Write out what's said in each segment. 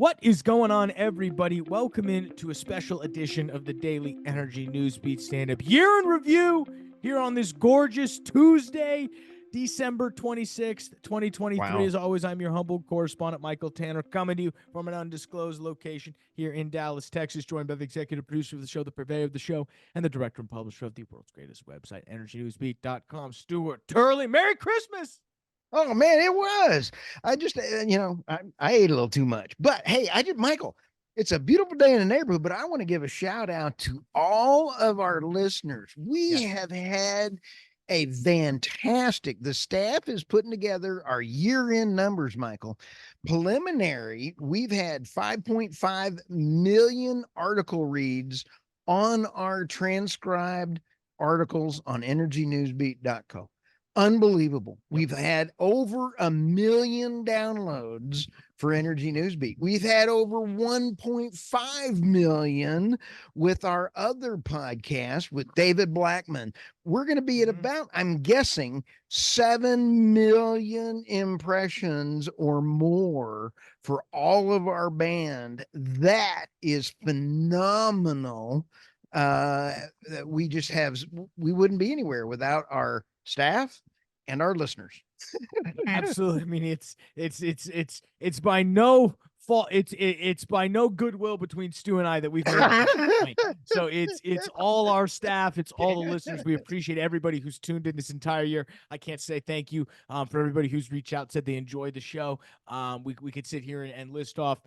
What is going on, everybody? Welcome in to a special edition of the Daily Energy News Beat Stand-Up Year in Review here on this gorgeous Tuesday, December 26th, 2023. Wow. As always, I'm your humble correspondent, Michael Tanner, coming to you from an undisclosed location here in Dallas, Texas, joined by the executive producer of the show, the purveyor of the show, and the director and publisher of the world's greatest website, EnergyNewsBeat.com, Stuart Turley. Merry Christmas! Oh man, it was. I just, I ate a little too much, but hey, Michael, it's a beautiful day in the neighborhood, but I want to give a shout out to all of our listeners. We have had a the staff is putting together our year-end numbers, Michael. Preliminary, we've had 5.5 million article reads on our transcribed articles on energynewsbeat.co. Unbelievable. We've had over 1 million downloads for Energy Newsbeat. We've had over 1.5 million with our other podcast with David Blackman. We're going to be at about, I'm guessing, 7 million impressions or more for all of our band. That is phenomenal. We wouldn't be anywhere without our staff and our listeners. Absolutely. I mean, it's by no fault. It's by no goodwill between Stu and I that we've made this point. So it's all our staff. It's all the listeners. We appreciate everybody who's tuned in this entire year. I can't say thank you for everybody who's reached out, said they enjoyed the show. We could sit here and list off,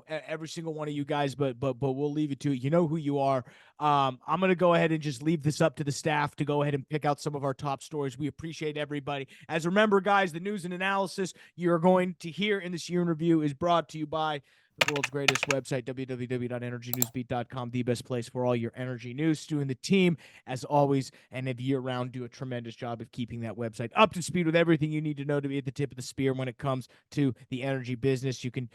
every single one of you guys, but we'll leave it to you. You know who you are. I'm going to go ahead and just leave this up to the staff to go ahead and pick out some of our top stories. We appreciate everybody. As remember, guys, the news and analysis you're going to hear in this year in review is brought to you by the world's greatest website, www.energynewsbeat.com, the best place for all your energy news. Stu and the team, as always, and of year-round, do a tremendous job of keeping that website up to speed with everything you need to know to be at the tip of the spear when it comes to the energy business. You can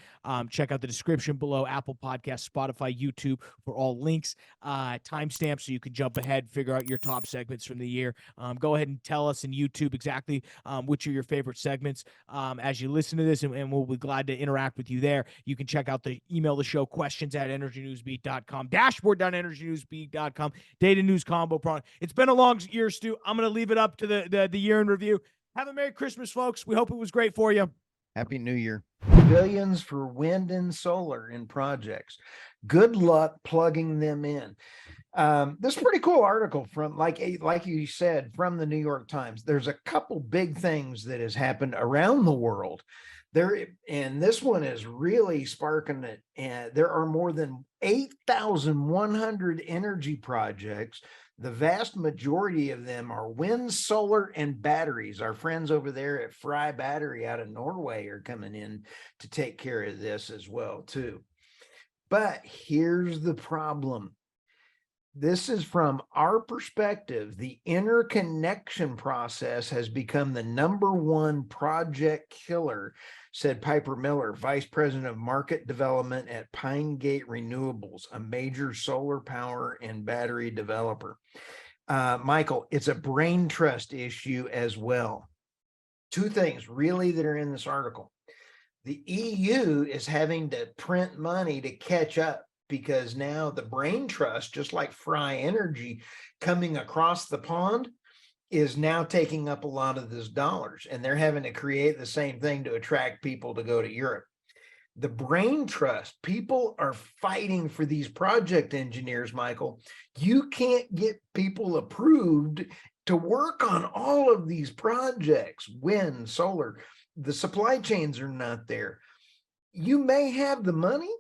check out the description below, Apple Podcasts, Spotify, YouTube, for all links, timestamps, so you can jump ahead, figure out your top segments from the year. Go ahead and tell us in YouTube exactly which are your favorite segments as you listen to this, and we'll be glad to interact with you there. You can check out email the show, questions at energynewsbeat.com, dashboard.energynewsbeat.com, data news combo prawn. It's been a long year, Stu. I'm going to leave it up to the year in review. Have a Merry Christmas, folks. We hope it was great for you. Happy New Year. Billions for wind and solar in projects. Good luck plugging them in. This is a pretty cool article from, like you said, from the New York Times. There's a couple big things that has happened around the world there, and this one is really sparking it. And there are more than 8,100 energy projects. The vast majority of them are wind, solar, and batteries. Our friends over there at Fry Battery out of Norway are coming in to take care of this as well, too. But here's the problem. This is from our perspective. The interconnection process has become the #1 project killer, said Piper Miller, Vice President of Market Development at Pine Gate Renewables, a major solar power and battery developer. Michael, it's a brain trust issue as well. Two things really that are in this article. The EU is having to print money to catch up, because now the brain trust, just like Fry Energy coming across the pond, is now taking up a lot of this dollars, and they're having to create the same thing to attract people to go to Europe. The brain trust, people are fighting for these project engineers, Michael. You can't get people approved to work on all of these projects, wind, solar. The supply chains are not there. You may have the money,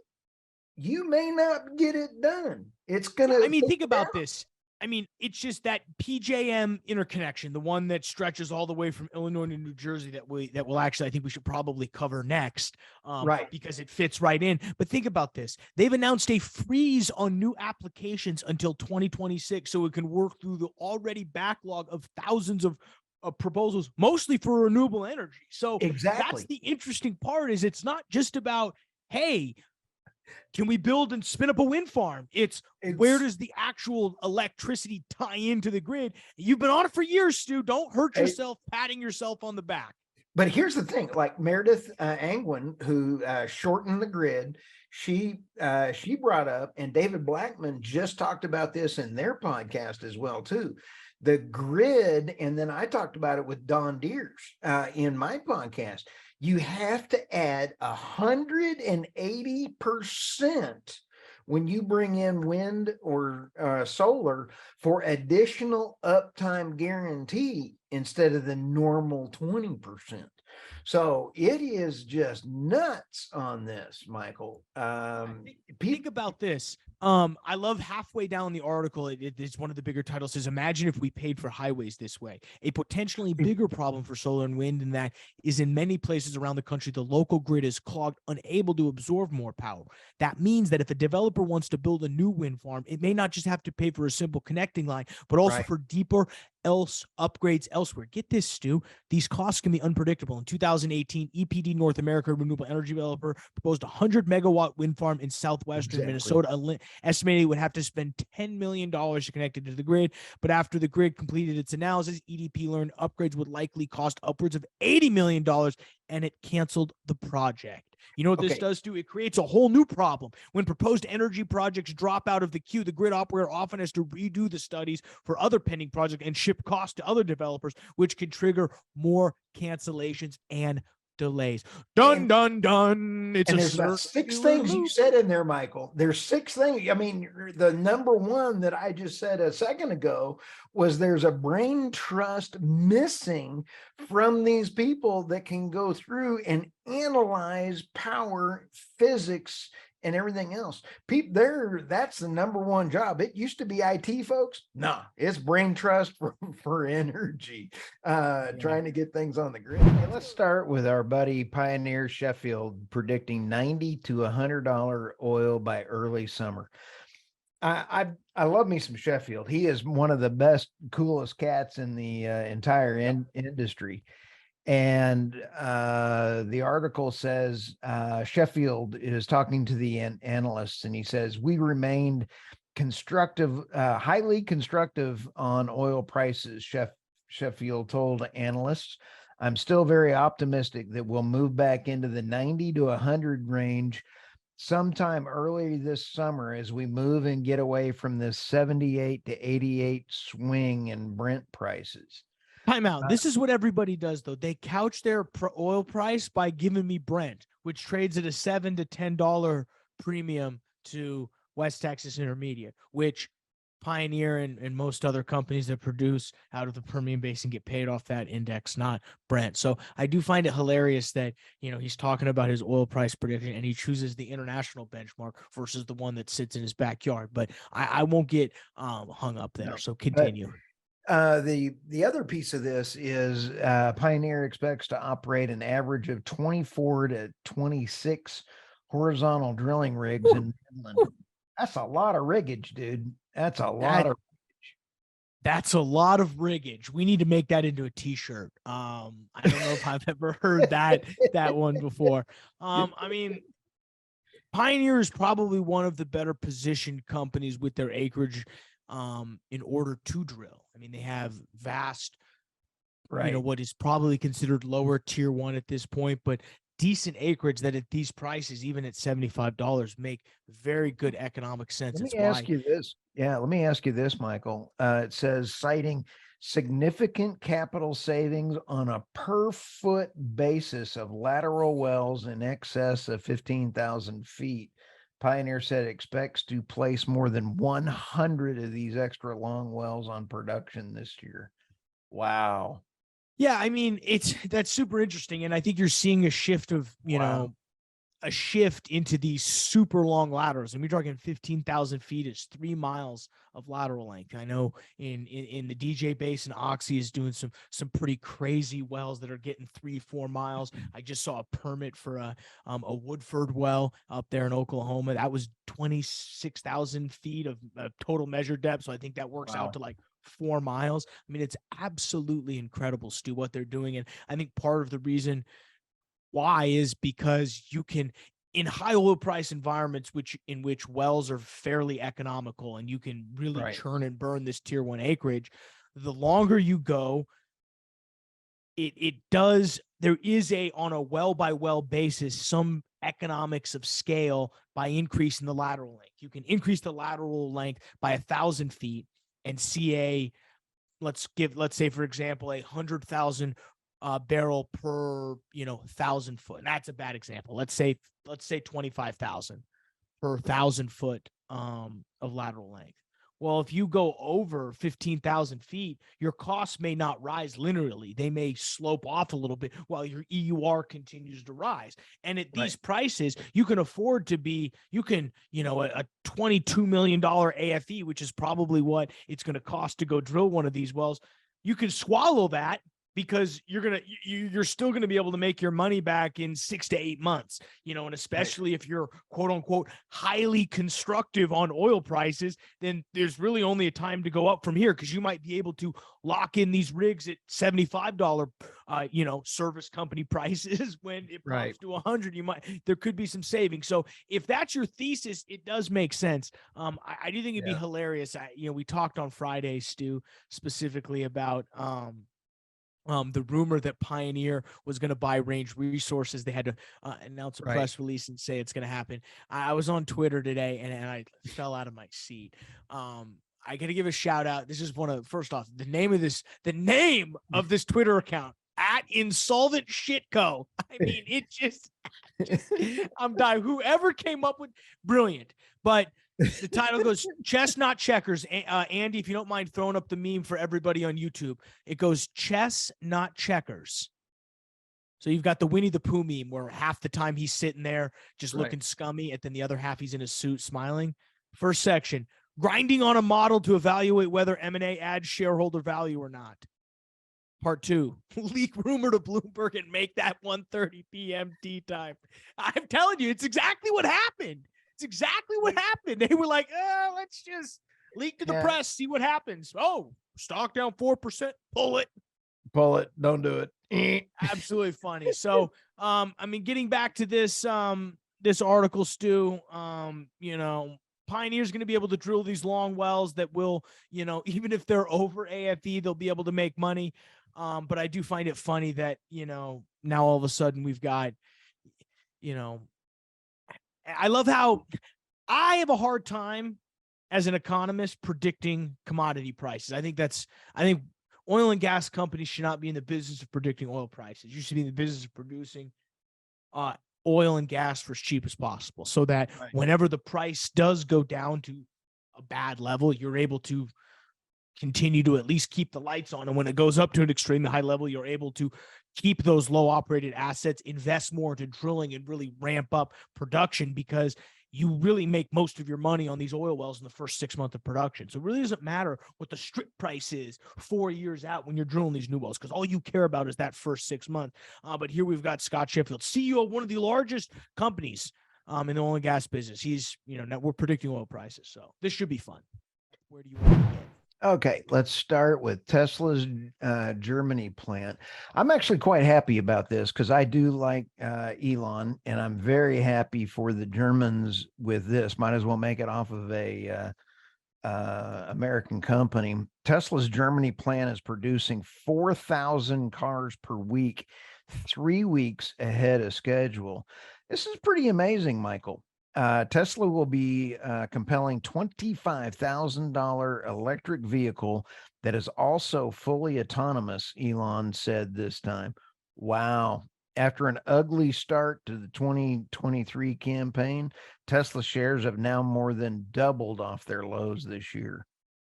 you may not get it done. It's gonna. I mean, think about this. I mean, it's just that PJM interconnection, the one that stretches all the way from Illinois to New Jersey, that will actually, I think we should probably cover next, right? Because it fits right in. But think about this. They've announced a freeze on new applications until 2026, so it can work through the already backlog of thousands of proposals, mostly for renewable energy. So exactly, that's the interesting part, is it's not just about, hey, can we build and spin up a wind farm? It's where does the actual electricity tie into the grid? You've been on it for years, Stu. Don't hurt yourself patting yourself on the back. But here's the thing, like Meredith Angwin, who shortened the grid, she brought up, and David Blackman just talked about this in their podcast as well too. The grid, and then I talked about it with Don Deers in my podcast. You have to add 180% when you bring in wind or solar for additional uptime guarantee instead of the normal 20%. So it is just nuts on this, Michael. Think about this. I love halfway down the article, it's one of the bigger titles says, imagine if we paid for highways this way. A potentially bigger problem for solar and wind, and that is in many places around the country, the local grid is clogged, unable to absorb more power. That means that if a developer wants to build a new wind farm, it may not just have to pay for a simple connecting line, but also for deeper upgrades elsewhere. Get this, Stu. These costs can be unpredictable. In 2018, EPD North America, renewable energy developer, proposed a 100-megawatt wind farm in southwestern Minnesota, estimated it would have to spend $10 million to connect it to the grid. But after the grid completed its analysis, EDP learned upgrades would likely cost upwards of $80 million, and it canceled the project. You know what this does do? It creates a whole new problem. When proposed energy projects drop out of the queue, the grid operator often has to redo the studies for other pending projects and ship costs to other developers, which can trigger more cancellations and delays. Dun, dun, dun. It's and there's about 6 things you said in there, Michael. There's 6 things. I mean, the number one that I just said a second ago was there's a brain trust missing from these people that can go through and analyze power, physics, and everything else. That's the number one job. It used to be IT folks. No, it's brain trust for energy, trying to get things on the grid. Hey, let's start with our buddy Pioneer Sheffield predicting $90 to $100 oil by early summer. I love me some Sheffield. He is one of the best, coolest cats in the entire industry. And the article says Sheffield is talking to the analysts, and he says, we remained constructive, highly constructive on oil prices, Sheffield told analysts. I'm still very optimistic that we'll move back into the 90 to 100 range sometime early this summer as we move and get away from this 78 to 88 swing in Brent prices. Time out. This is what everybody does, though. They couch their oil price by giving me Brent, which trades at a $7 to $10 premium to West Texas Intermediate, which Pioneer and most other companies that produce out of the Permian Basin get paid off that index, not Brent. So I do find it hilarious that, he's talking about his oil price prediction and he chooses the international benchmark versus the one that sits in his backyard. But I won't get hung up there. So continue. The other piece of this is Pioneer expects to operate an average of 24 to 26 horizontal drilling rigs in Midland. That's a lot of riggage, dude. That's a lot of riggage. That's a lot of riggage. We need to make that into a t-shirt. I don't know if I've ever heard that one before. I mean, Pioneer is probably one of the better positioned companies with their acreage in order to drill. I mean, they have vast, what is probably considered lower tier 1 at this point, but decent acreage that at these prices, even at $75, make very good economic sense. Let me ask you this. Yeah, let me ask you this, Michael. It says citing significant capital savings on a per foot basis of lateral wells in excess of 15,000 feet. Pioneer said it expects to place more than 100 of these extra long wells on production this year. Wow. Yeah, I mean, that's super interesting. And I think you're seeing a shift of, a shift into these super long laterals. And we're talking 15,000 feet is 3 miles of lateral length. I know in the DJ Basin, Oxy is doing some pretty crazy wells that are getting 3-4 miles. I just saw a permit for a Woodford well up there in Oklahoma. That was 26,000 feet of total measured depth. So I think that works out to like 4 miles. I mean, it's absolutely incredible, Stu, what they're doing. And I think part of the reason why is because you can, in high oil price environments, in which wells are fairly economical and you can really churn and burn this tier 1 acreage, the longer you go, there is on a well by well basis, some economics of scale by increasing the lateral length. You can increase the lateral length by 1,000 feet and see let's say, for example, 100,000 barrel per 1,000 foot. And that's a bad example. Let's say 25,000 per 1,000 foot of lateral length. Well, if you go over 15,000 feet, your costs may not rise linearly. They may slope off a little bit while your EUR continues to rise. And at these prices, you can afford to be, a $22 million AFE, which is probably what it's going to cost to go drill one of these wells. You can swallow that because you're still going to be able to make your money back in 6 to 8 months, and especially if you're quote unquote highly constructive on oil prices, then there's really only a time to go up from here, because you might be able to lock in these rigs at $75 service company prices. When it drops to 100, there could be some savings. So if that's your thesis, it does make sense. I do think it'd be hilarious. We talked on Friday, Stu, specifically about the rumor that Pioneer was going to buy Range Resources. They had to announce a press release and say it's going to happen. I was on Twitter today and I fell out of my seat. I got to give a shout out. This is first off, the name of this Twitter account, @InsolventShitCo. I mean, it just I'm dying. Whoever came up with brilliant, but the title goes Chess Not Checkers. Andy, if you don't mind throwing up the meme for everybody on YouTube, it goes Chess Not Checkers. So you've got the Winnie the Pooh meme where half the time he's sitting there just looking scummy, and then the other half he's in his suit smiling. First section, grinding on a model to evaluate whether M&A adds shareholder value or not. Part 2, leak rumor to Bloomberg and make that 1:30 p.m. tea time. I'm telling you, it's exactly what happened. It's exactly what happened. They were like, let's just leak to the press, see what happens. Oh, stock down 4%. Pull it. Don't do it. Absolutely funny. So, getting back to this article, Stu, Pioneer's going to be able to drill these long wells that will, even if they're over AFE, they'll be able to make money. But I do find it funny that, now all of a sudden we've got, I love how I have a hard time as an economist predicting commodity prices. I think oil and gas companies should not be in the business of predicting oil prices. You should be in the business of producing oil and gas for as cheap as possible, so that whenever the price does go down to a bad level, you're able to continue to at least keep the lights on. And when it goes up to an extremely high level, you're able to keep those low operated assets, invest more into drilling, and really ramp up production, because you really make most of your money on these oil wells in the first 6 months of production. So it really doesn't matter what the strip price is 4 years out when you're drilling these new wells, because all you care about is that first 6 months. But here we've got Scott Sheffield, CEO of one of the largest companies in the oil and gas business. He's, we're predicting oil prices. So this should be fun. Where do you want to begin? Okay, let's start with Tesla's Germany plant. I'm actually quite happy about this because I do like Elon, and I'm very happy for the Germans with this. Might as well make it off of a American company. Tesla's Germany plant is producing 4,000 cars per week, 3 weeks ahead of schedule. This is pretty amazing, Michael. Tesla will be compelling $25,000 electric vehicle that is also fully autonomous, Elon said this time. Wow. After an ugly start to the 2023 campaign, Tesla shares have now more than doubled off their lows this year.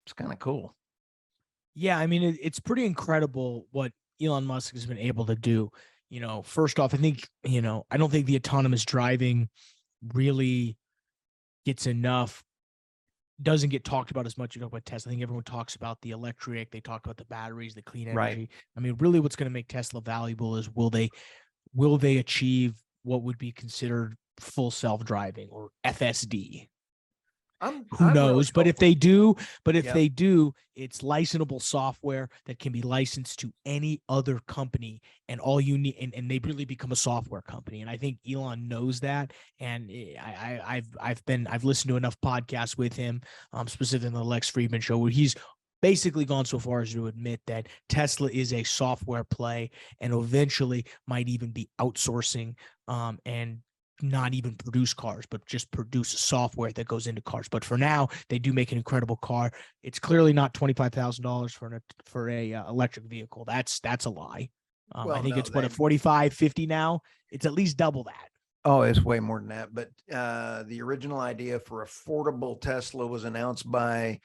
It's kind of cool. Yeah, it's pretty incredible what Elon Musk has been able to do. First off, I think, I don't think the autonomous driving really doesn't get talked about as much. You talk about Tesla. I think everyone talks about the electric. They talk about the batteries, the clean energy. Right. Really what's going to make Tesla valuable is will they achieve what would be considered full self-driving, or FSD? Who knows? But if they do, it's licensable software that can be licensed to any other company, and all you need, and they really become a software company. And I think Elon knows that. And I've listened to enough podcasts with him, specifically on the Lex Friedman show, where he's basically gone so far as to admit that Tesla is a software play and eventually might even be outsourcing and not even produce cars, but just produce software that goes into cars. But for now, they do make an incredible car. It's clearly not $25,000 for a electric vehicle. That's a lie. I think it's what, a 45, 50 now. It's at least double that. Oh, it's way more than that. But the original idea for affordable Tesla was announced by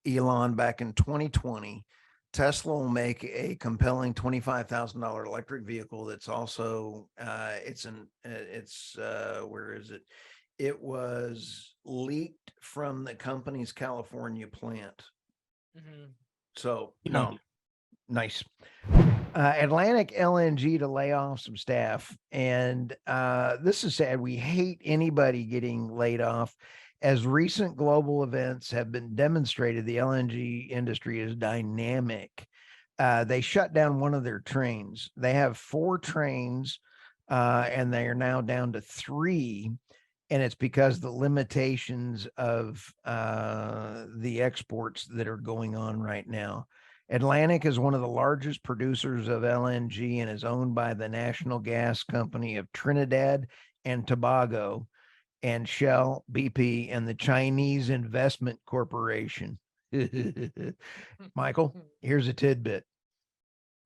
Elon back in 2020. Tesla will make a compelling $25,000 electric vehicle that's also where is it? It was leaked from the company's California plant. So nice. Atlantic LNG to lay off some staff. And this is sad. We hate anybody getting laid off. As recent global events have been demonstrated, the LNG industry is dynamic. They shut down one of their trains. They have 4 trains, and they are now down to 3. And it's because the limitations of the exports that are going on right now. Atlantic is one of the largest producers of LNG and is owned by the National Gas Company of Trinidad and Tobago, and Shell, BP, and the Chinese Investment Corporation. Michael, here's a tidbit.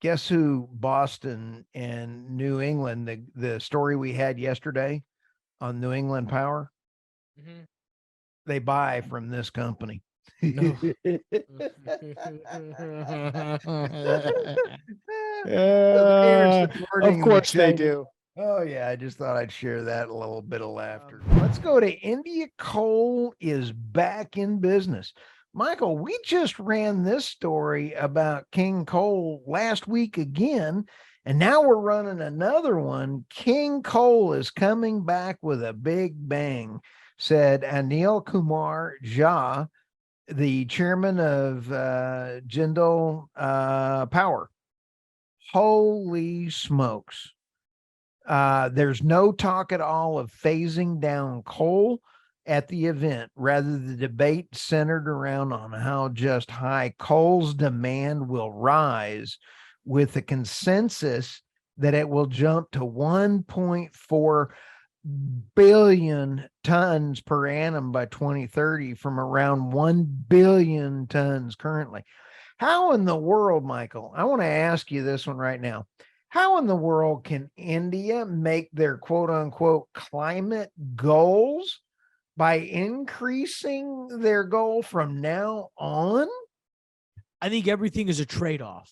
Guess who Boston and New England, the story we had yesterday on New England Power, they buy from this company. No. Of course they do. Oh, yeah. I just thought I'd share that a little bit of laughter. Let's go to India. Coal is back in business. Michael, we just ran this story about King Coal last week again, and now we're running another one. King Coal is coming back with a big bang, said Anil Kumar Jha, the chairman of Jindal Power. Holy smokes. There's no talk at all of phasing down coal at the event. Rather, the debate centered around on how just high coal's demand will rise, with the consensus that it will jump to 1.4 billion tons per annum by 2030 from around 1 billion tons currently. How in the world, Michael, I want to ask you this one right now. How in the world can India make their quote unquote climate goals by increasing their goal from now on? I think everything is a trade-off.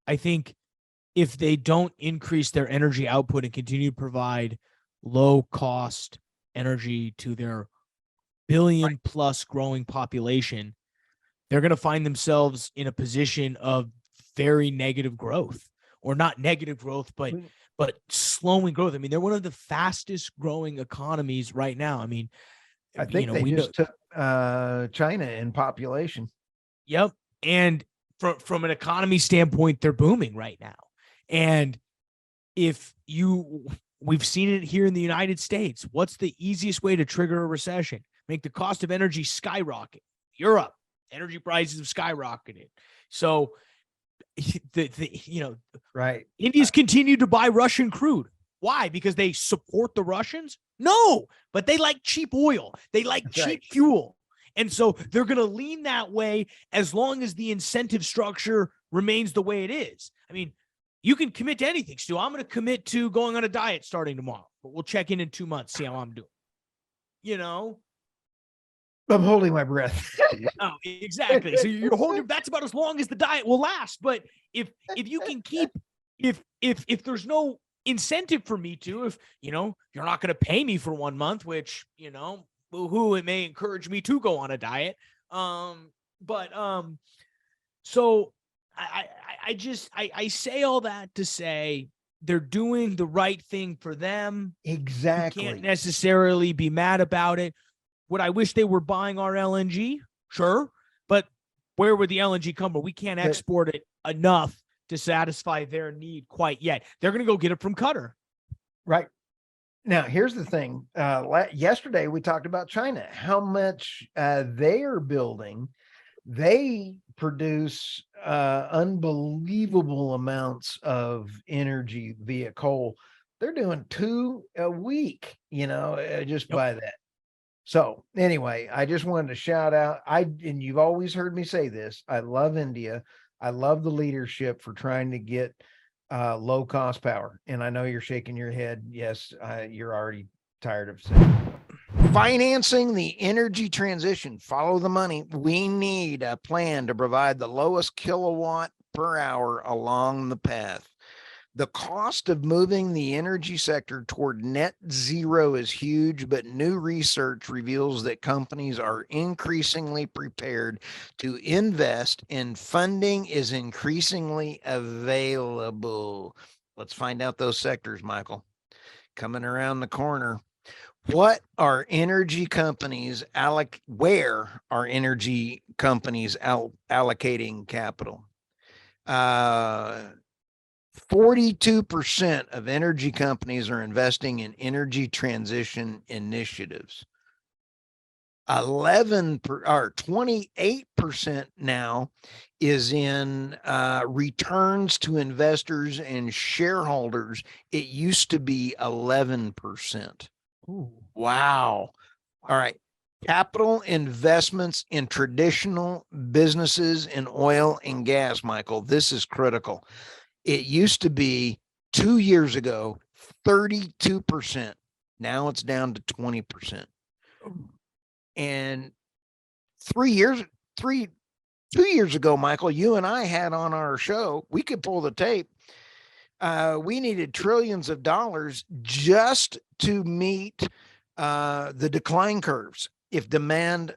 I think if they don't increase their energy output and continue to provide low cost energy to their billion plus growing population, they're going to find themselves in a position of very negative growth, or not negative growth, but slowing growth. I mean, they're one of the fastest growing economies right now. I mean, I think they just took China in population. Yep. And from an economy standpoint, they're booming right now. And we've seen it here in the United States. What's the easiest way to trigger a recession? Make the cost of energy skyrocket. Europe, energy prices have skyrocketed. So right. India's continued to buy Russian crude. Why? Because they support the Russians? No, but they like cheap oil. They like cheap fuel. And so they're going to lean that way as long as the incentive structure remains the way it is. I mean, you can commit to anything, Stu. I'm going to commit to going on a diet starting tomorrow, but we'll check in 2 months, see how I'm doing. I'm holding my breath. Oh, exactly. So you're holding, that's about as long as the diet will last. But if you can keep, if there's no incentive for me to, if, you're not going to pay me for 1 month, which, boo-hoo, it may encourage me to go on a diet. So I say all that to say they're doing the right thing for them. Exactly. You can't necessarily be mad about it. Would I wish they were buying our LNG? Sure. But where would the LNG come from? We can't export it enough to satisfy their need quite yet. They're going to go get it from Qatar. Right. Now, here's the thing. Yesterday, we talked about China, how much they are building They produce unbelievable amounts of energy via coal. They're doing 2 a week, just Yep. by that. So anyway, I just wanted to shout out. And you've always heard me say this. I love India. I love the leadership for trying to get low cost power. And I know you're shaking your head. Yes, you're already tired of saying financing the energy transition. Follow the money. We need a plan to provide the lowest kilowatt per hour along the path. The cost of moving the energy sector toward net zero is huge, but new research reveals that companies are increasingly prepared to invest, and funding is increasingly available. Let's find out those sectors, Michael. Coming around the corner. What are energy companies where are energy companies allocating capital? 42% of energy companies are investing in energy transition initiatives. 28% now is in returns to investors and shareholders. It used to be 11%. Ooh. Wow. All right. Capital investments in traditional businesses in oil and gas, Michael. This is critical. It used to be 2 years ago, 32%. Now it's down to 20%. And 2 years ago, Michael, you and I had on our show, we could pull the tape. We needed trillions of dollars just to meet the decline curves if demand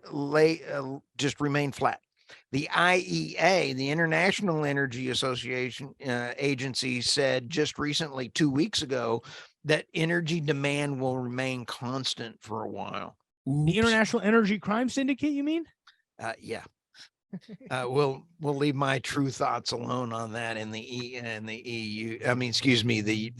just remained flat. The IEA, the International Energy Association agency, said just recently, 2 weeks ago, that energy demand will remain constant for a while. Oops. The International Energy Crime Syndicate, you mean? Yeah. We'll leave my true thoughts alone on that in the EU. I mean, excuse me, the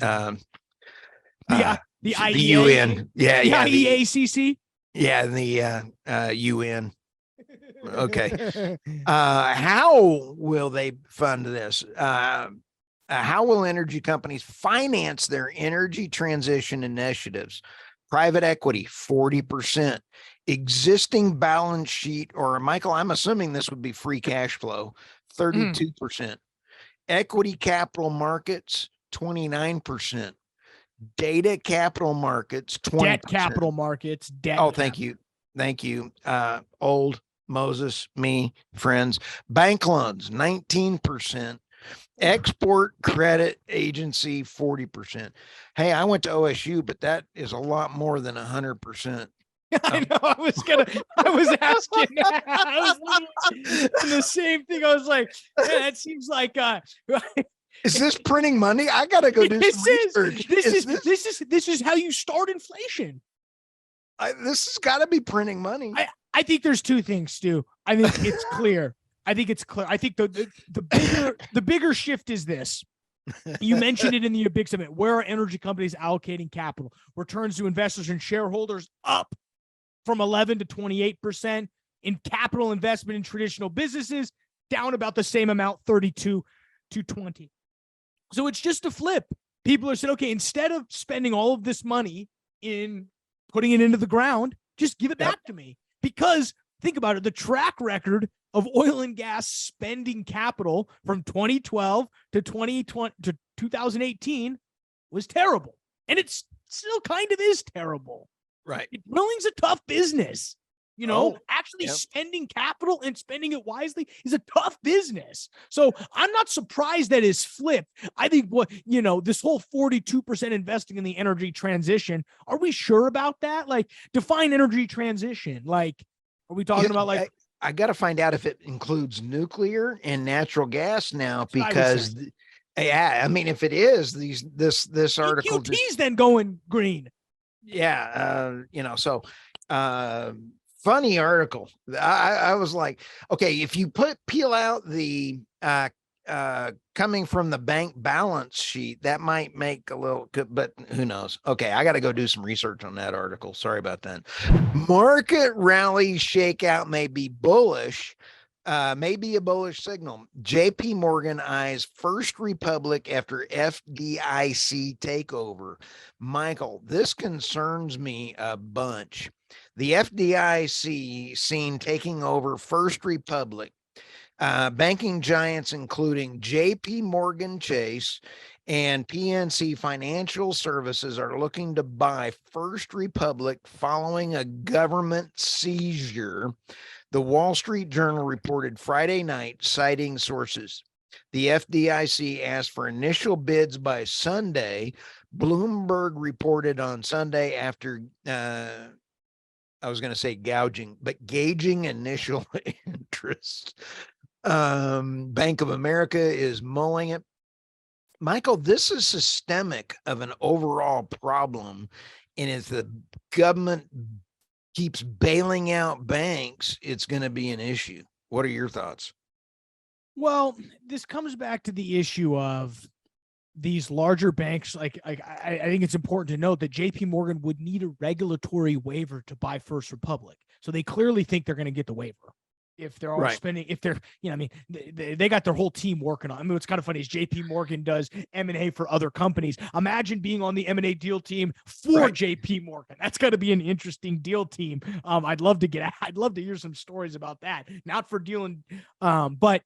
IEA, UN. Yeah, the yeah. IEACC. Yeah, the UN. Okay. How will they fund this? How will energy companies finance their energy transition initiatives? Private equity, 40%. Existing balance sheet, or Michael, I'm assuming this would be free cash flow, 32%. Equity capital markets, 29%. Data capital markets, 20%. Debt capital markets, debt. Oh, thank you. Thank you. Old Moses, me, friends. Bank loans, 19%. Export credit agency, 40%. Hey, I went to OSU, but that is a lot more than 100%. I know. I was asking that. I was doing the same thing. I was like, man, that seems like is this printing money? I gotta go do some research. This is how you start inflation. This has got to be printing money. I think there's two things, Stu. I think it's clear. I think the bigger shift is this. You mentioned it in the big summit. Where are energy companies allocating capital? Returns to investors and shareholders up from 11 to 28%. In capital investment in traditional businesses, down about the same amount, 32 to 20. So it's just a flip. People are saying, okay, instead of spending all of this money in putting it into the ground, just give it back to me. Because think about it, the track record of oil and gas spending capital from 2012 to 2020 to 2018 was terrible. And it's still kind of is terrible. Right. Drilling's a tough business. Actually spending capital and spending it wisely is a tough business. So I'm not surprised that it's flipped. I think this whole 42% investing in the energy transition, are we sure about that? Like, define energy transition. Like, are we talking about like, I got to find out if it includes nuclear and natural gas now, because I mean, if it is, this article EQT's then going green. Yeah. Funny article. I was like, okay, if you peel out the coming from the bank balance sheet, that might make a little good, but who knows? Okay, I got to go do some research on that article. Sorry about that. Market rally shakeout may be bullish, may be a bullish signal. JP Morgan eyes First Republic after FDIC takeover. Michael, this concerns me a bunch. The FDIC seen taking over First Republic. Banking giants, including JP Morgan Chase and PNC Financial Services, are looking to buy First Republic following a government seizure. The Wall Street Journal reported Friday night, citing sources. The FDIC asked for initial bids by Sunday. Bloomberg reported on Sunday after, I was going to say gouging, but gauging initial interest. Bank of America is mulling it. Michael, this is systemic of an overall problem. And if the government keeps bailing out banks, it's going to be an issue. What are your thoughts? Well, this comes back to the issue of these larger banks. I think it's important to note that JP Morgan would need a regulatory waiver to buy First Republic. So they clearly think they're going to get the waiver. If they're all spending, if they're, I mean, they got their whole team working on. I mean, what's kind of funny is JP Morgan does M&A for other companies. Imagine being on the M&A deal team for JP Morgan. That's got to be an interesting deal team. I'd love to hear some stories about that. Not for dealing, but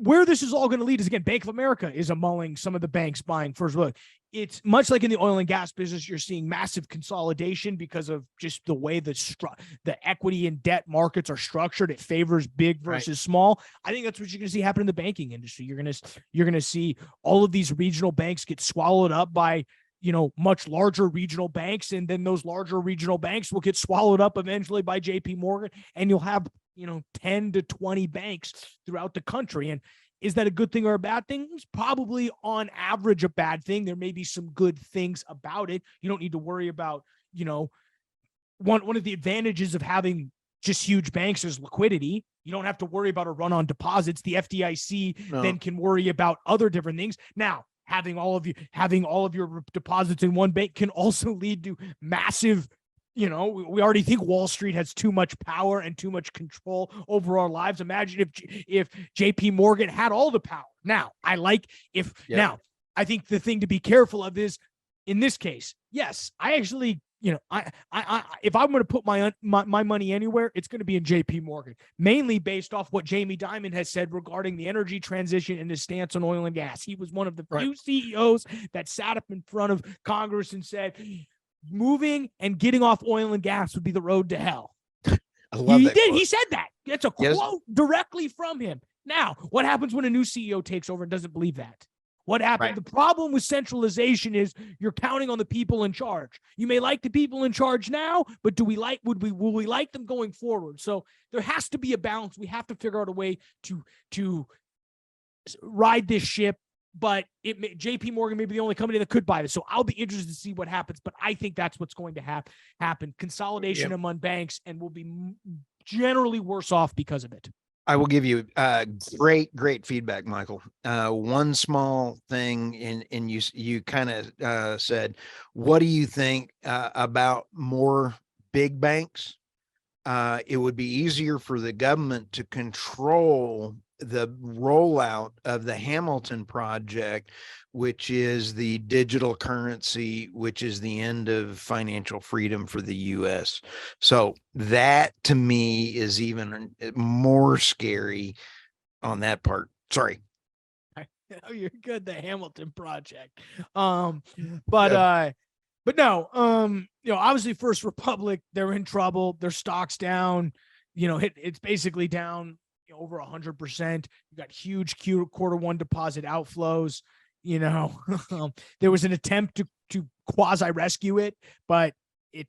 where this is all going to lead is, again, Bank of America is mulling some of the banks buying First Republic. It's much like in the oil and gas business, you're seeing massive consolidation because of just the way the equity and debt markets are structured. It favors big versus small. I think that's what you're going to see happen in the banking industry. You're going to see all of these regional banks get swallowed up by, much larger regional banks, and then those larger regional banks will get swallowed up eventually by JP Morgan, and you'll have 10 to 20 banks throughout the country. And is that a good thing or a bad thing? It's probably on average a bad thing. There may be some good things about it. You don't need to worry about, one of the advantages of having just huge banks is liquidity. You don't have to worry about a run on deposits. The FDIC then can worry about other different things. Now, having all of your deposits in one bank can also lead to massive, we already think Wall Street has too much power and too much control over our lives. Imagine if JP Morgan had all the power. Now, now I think the thing to be careful of is, in this case, yes, I actually, if I'm going to put my money anywhere, it's going to be in JP Morgan, mainly based off what Jamie Dimon has said regarding the energy transition and his stance on oil and gas. He was one of the few CEOs that sat up in front of Congress and said, moving and getting off oil and gas would be the road to hell. I love that quote. He said that. It's a quote directly from him. Now, what happens when a new CEO takes over and doesn't believe that? What happened? The problem with centralization is you're counting on the people in charge. You may like the people in charge now, but will we like them going forward? So there has to be a balance. We have to figure out a way to ride this ship. But JP Morgan may be the only company that could buy this. So I'll be interested to see what happens. But I think that's what's going to happen. Consolidation among banks, and we'll be generally worse off because of it. I will give you great feedback, Michael. One small thing, and you kind of said, what do you think about more big banks? It would be easier for the government to control the rollout of the Hamilton project, which is the digital currency, which is the end of financial freedom for the US. So that to me is even more scary on that part. Sorry. Oh, you're good. The Hamilton project. But no, obviously First Republic, they're in trouble. Their stock's down, it's basically down over 100%. You got huge quarter one deposit outflows. There was an attempt to quasi rescue it, but the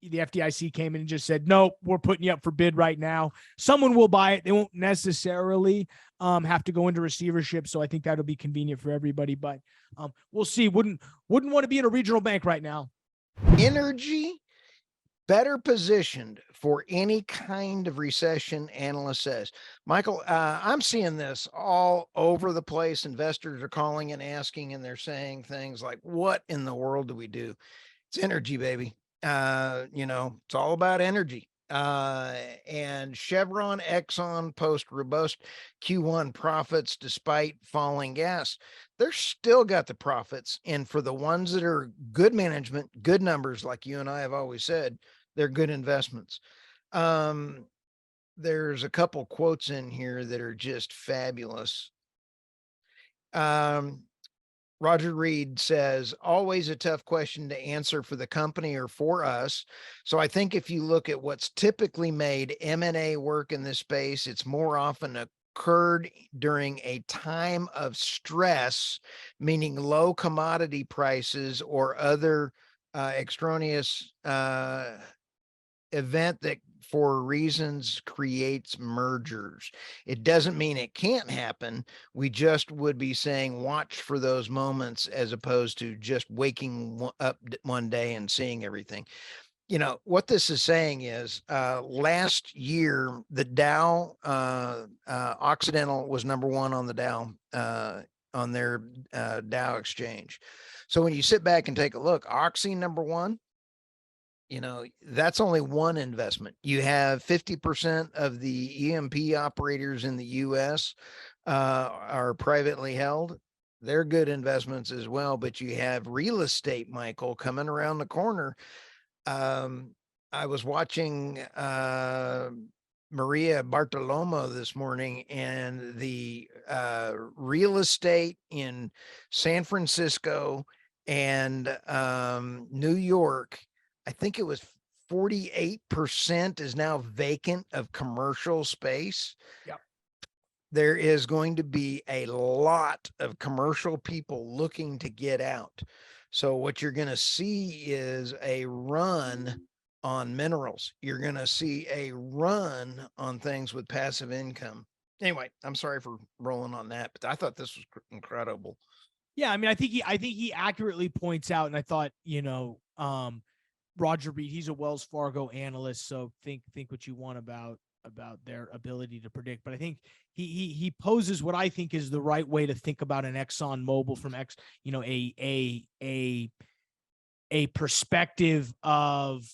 FDIC came in and just said, no, we're putting you up for bid right now. Someone will buy it. They won't necessarily have to go into receivership. So I think that'll be convenient for everybody, but we'll see. Wouldn't want to be in a regional bank right now. Energy better positioned for any kind of recession, analyst says. Michael, I'm seeing this all over the place. Investors are calling and asking, and they're saying things like, what in the world do we do? It's energy, baby. It's all about energy. And Chevron, Exxon post robust Q1 profits despite falling gas. They're still got the profits. And for the ones that are good management, good numbers, like you and I have always said, they're good investments. There's a couple quotes in here that are just fabulous. Roger Reed says, always a tough question to answer for the company or for us. So I think if you look at what's typically made M&A work in this space, it's more often occurred during a time of stress, meaning low commodity prices or other extraneous event that for reasons creates mergers. It doesn't mean it can't happen. We just would be saying watch for those moments as opposed to just waking up one day and seeing everything. You know, what this is saying is last year, the Dow Occidental was number one on the Dow, on their Dow exchange. So when you sit back and take a look, Oxy number one, you know, that's only one investment. You have 50% of the EMP operators in the US are privately held. They're good investments as well, but you have real estate, Michael, coming around the corner. I was watching Maria Bartolomo this morning, and the real estate in San Francisco and New York, I think it was 48% is now vacant of commercial space. Yep. There is going to be a lot of commercial people looking to get out. So what you're going to see is a run on minerals. You're going to see a run on things with passive income. Anyway, I'm sorry for rolling on that, but I thought this was incredible. Yeah, I mean, I think he accurately points out, and I thought, Roger Reed, he's a Wells Fargo analyst, so think what you want about their ability to predict. But I think he poses what I think is the right way to think about an Exxon Mobil from a perspective of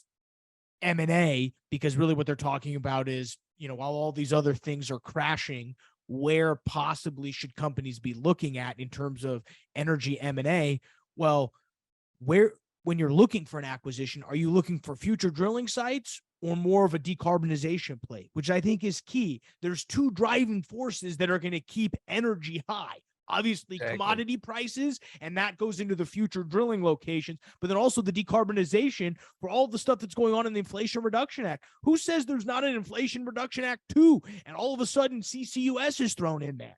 M&A, because really what they're talking about is, while all these other things are crashing, where possibly should companies be looking at in terms of energy M&A? Well, when you're looking for an acquisition, are you looking for future drilling sites or more of a decarbonization play, which I think is key? There's two driving forces that are going to keep energy high. Obviously, exactly, commodity prices, and that goes into the future drilling locations, but then also the decarbonization for all the stuff that's going on in the Inflation Reduction Act. Who says there's not an Inflation Reduction Act 2? And all of a sudden, CCUS is thrown in there.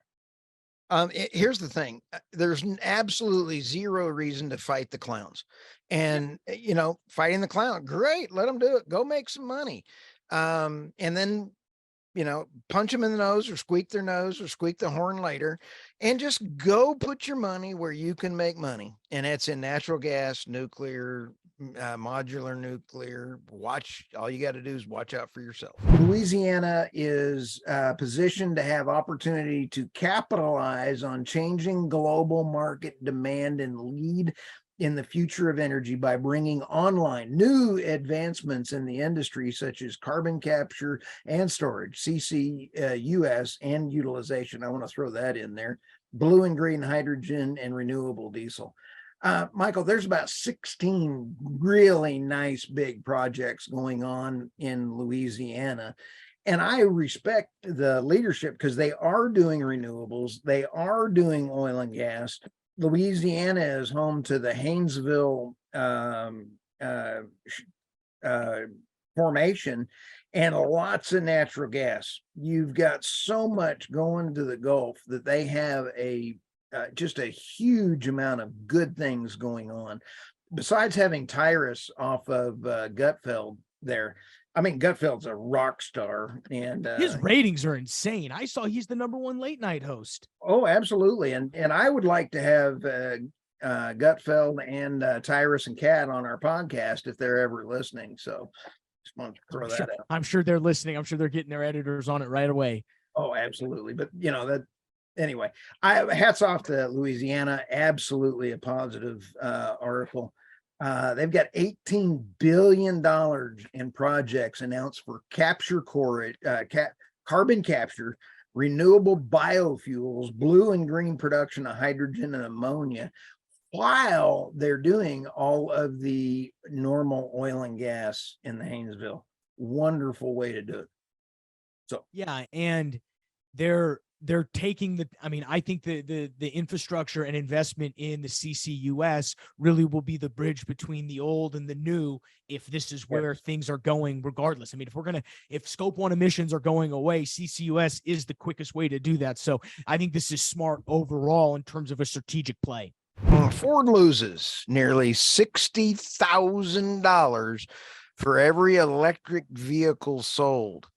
Here's the thing. There's absolutely zero reason to fight the clowns. And, fighting the clown, great, let them do it. Go make some money. And then, punch them in the nose or squeak their nose or squeak the horn later, and just go put your money where you can make money. And it's in natural gas, nuclear, modular nuclear. All you got to do is watch out for yourself. Louisiana is positioned to have opportunity to capitalize on changing global market demand and lead in the future of energy by bringing online new advancements in the industry, such as carbon capture and storage, CCUS, and utilization. I want to throw that in there. Blue and green hydrogen and renewable diesel. Michael, there's about 16 really nice big projects going on in Louisiana. And I respect the leadership because they are doing renewables. They are doing oil and gas. Louisiana is home to the Haynesville formation and lots of natural gas. You've got so much going to the Gulf that they have just a huge amount of good things going on. Besides having Tyrus off of Gutfeld there. I mean, Gutfeld's a rock star, and his ratings are insane. I saw he's the #1 late night host. Oh, absolutely. And I would like to have Gutfeld and Tyrus and Kat on our podcast if they're ever listening. So just want to throw that out. I'm sure they're listening. I'm sure they're getting their editors on it right away. Oh, absolutely. But anyway, hats off to Louisiana. Absolutely a positive article. They've got $18 billion in projects announced for carbon capture, renewable biofuels, blue and green production of hydrogen and ammonia, while they're doing all of the normal oil and gas in the Haynesville. Wonderful way to do it. So yeah, and they're taking the, I mean, I think the infrastructure and investment in the CCUS really will be the bridge between the old and the new, if this is where things are going regardless. I mean, if scope 1 emissions are going away, CCUS is the quickest way to do that. So I think this is smart overall in terms of a strategic play. Ford loses nearly $60,000 for every electric vehicle sold.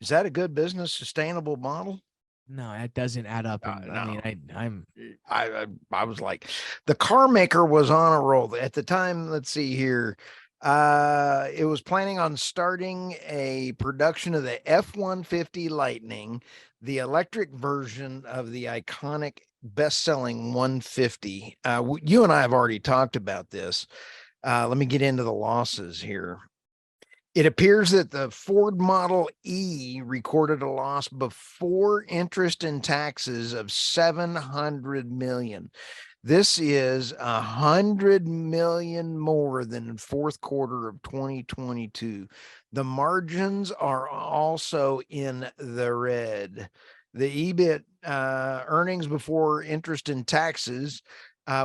Is that a good business sustainable model? No, that doesn't add up. No. I mean, I was like, the car maker was on a roll at the time. Let's see here. It was planning on starting a production of the F-150 Lightning, the electric version of the iconic best-selling 150. You and I have already talked about this. Let me get into the losses here. It appears that the Ford Model E recorded a loss before interest and taxes of $700 million. This is $100 million more than fourth quarter of 2022. The margins are also in the red. The EBIT, earnings before interest and taxes,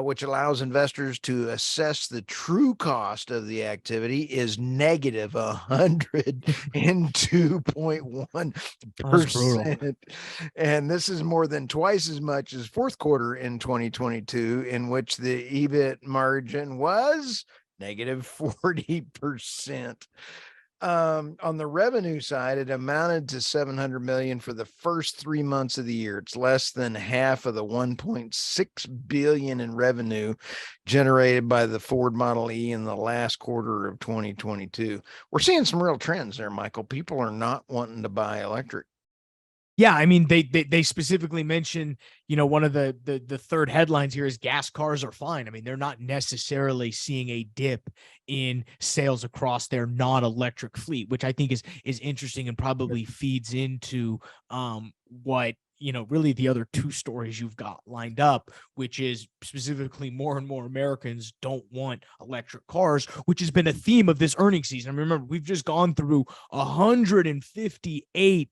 which allows investors to assess the true cost of the activity, is negative 102.1%. And this is more than twice as much as fourth quarter in 2022, in which the EBIT margin was negative 40%. On the revenue side, it amounted to 700 million for the first 3 months of the year. It's less than half of the 1.6 billion in revenue generated by the Ford Model E in the last quarter of 2022. We're seeing some real trends there, Michael. People are not wanting to buy electric. Yeah, I mean, they specifically mention, you know, one of the third headlines here is gas cars are fine. I mean, they're not necessarily seeing a dip in sales across their non-electric fleet, which I think is interesting and probably feeds into what, you know, really the other two stories you've got lined up, which is specifically more and more Americans don't want electric cars, which has been a theme of this earnings season. I mean, remember, we've just gone through 158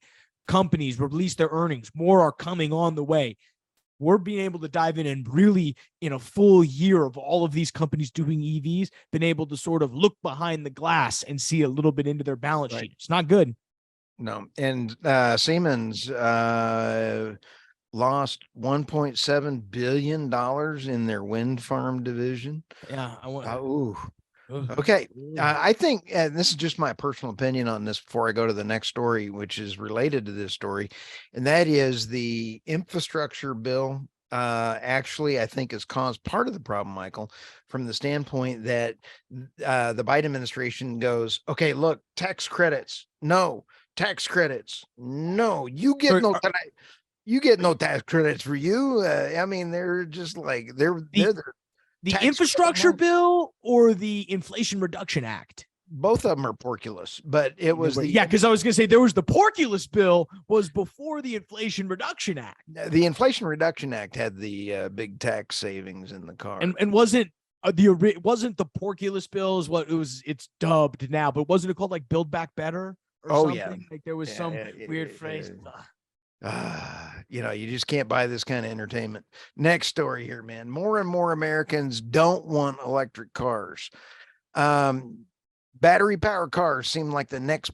companies release their earnings. More are coming on the way. We're being able to dive in and really, in a full year of all of these companies doing EVs, been able to sort of look behind the glass and see a little bit into their balance sheet. It's not good. No. And Siemens lost $1.7 billion in their wind farm division. Yeah. Okay. I think, and this is just my personal opinion on this before I go to the next story, which is related to this story, and that is the infrastructure bill. Actually, I think has caused part of the problem, Michael, from the standpoint that the Biden administration goes, okay, look, tax credits, no, tax credits, no, you get no tax credits for you. I mean, they're just like they're the infrastructure bill or the Inflation Reduction Act. Both of them are porculous, but it was because I was going to say there was the porculus bill was before the Inflation Reduction Act. The Inflation Reduction Act had the big tax savings in the car, and wasn't the porculus bill is what it was. It's dubbed now, but wasn't it called like Build Back Better or something? Yeah, like there was some weird phrase. You know, you just can't buy this kind of entertainment. Next story here, man. More and more Americans don't want electric cars. Battery powered cars seem like the next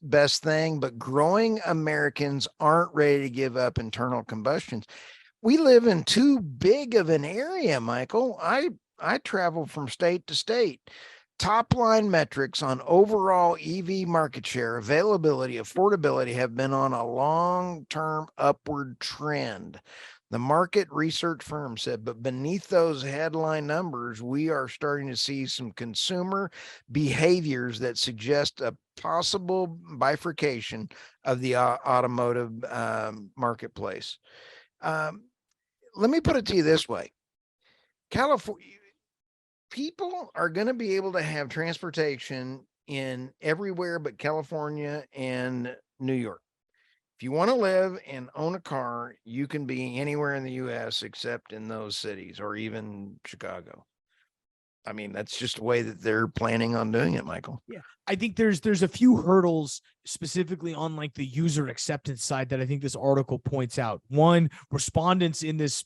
best thing, but growing Americans aren't ready to give up internal combustions. We live in too big of an area, Michael. I travel from state to state. Top line metrics on overall EV market share, availability, affordability have been on a long-term upward trend. The market research firm said, but beneath those headline numbers, we are starting to see some consumer behaviors that suggest a possible bifurcation of the automotive marketplace. Let me put it to you this way. people are going to be able to have transportation in everywhere but California and New York. If you want to live and own a car, you can be anywhere in the US except in those cities or even Chicago. I mean, that's just the way that they're planning on doing it, Michael. Yeah. I think there's a few hurdles specifically on like the user acceptance side that I think this article points out. One, respondents in this,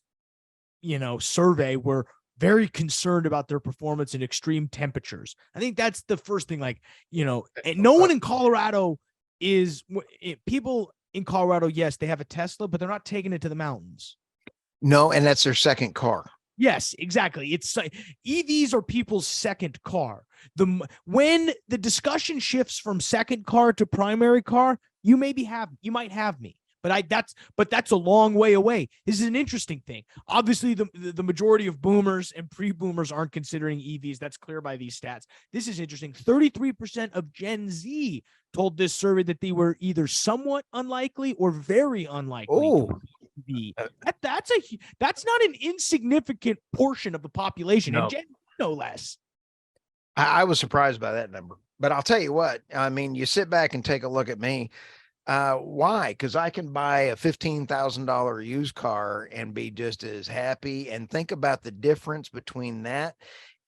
survey were very concerned about their performance in extreme temperatures. I think that's the first thing, and no one in Colorado people in Colorado, yes, they have a Tesla, but they're not taking it to the mountains. No, and that's their second car. Yes, exactly. It's EVs are people's second car. When the discussion shifts from second car to primary car, you might have me. But that's a long way away. This is an interesting thing. Obviously, the majority of boomers and pre-boomers aren't considering EVs. That's clear by these stats. This is interesting. 33% of Gen Z told this survey that they were either somewhat unlikely or very unlikely. Oh, that's not an insignificant portion of the population, no. and Gen Z no less. I was surprised by that number, but I'll tell you what. I mean, you sit back and take a look at me. Why? Because I can buy a $15,000 used car and be just as happy. And think about the difference between that.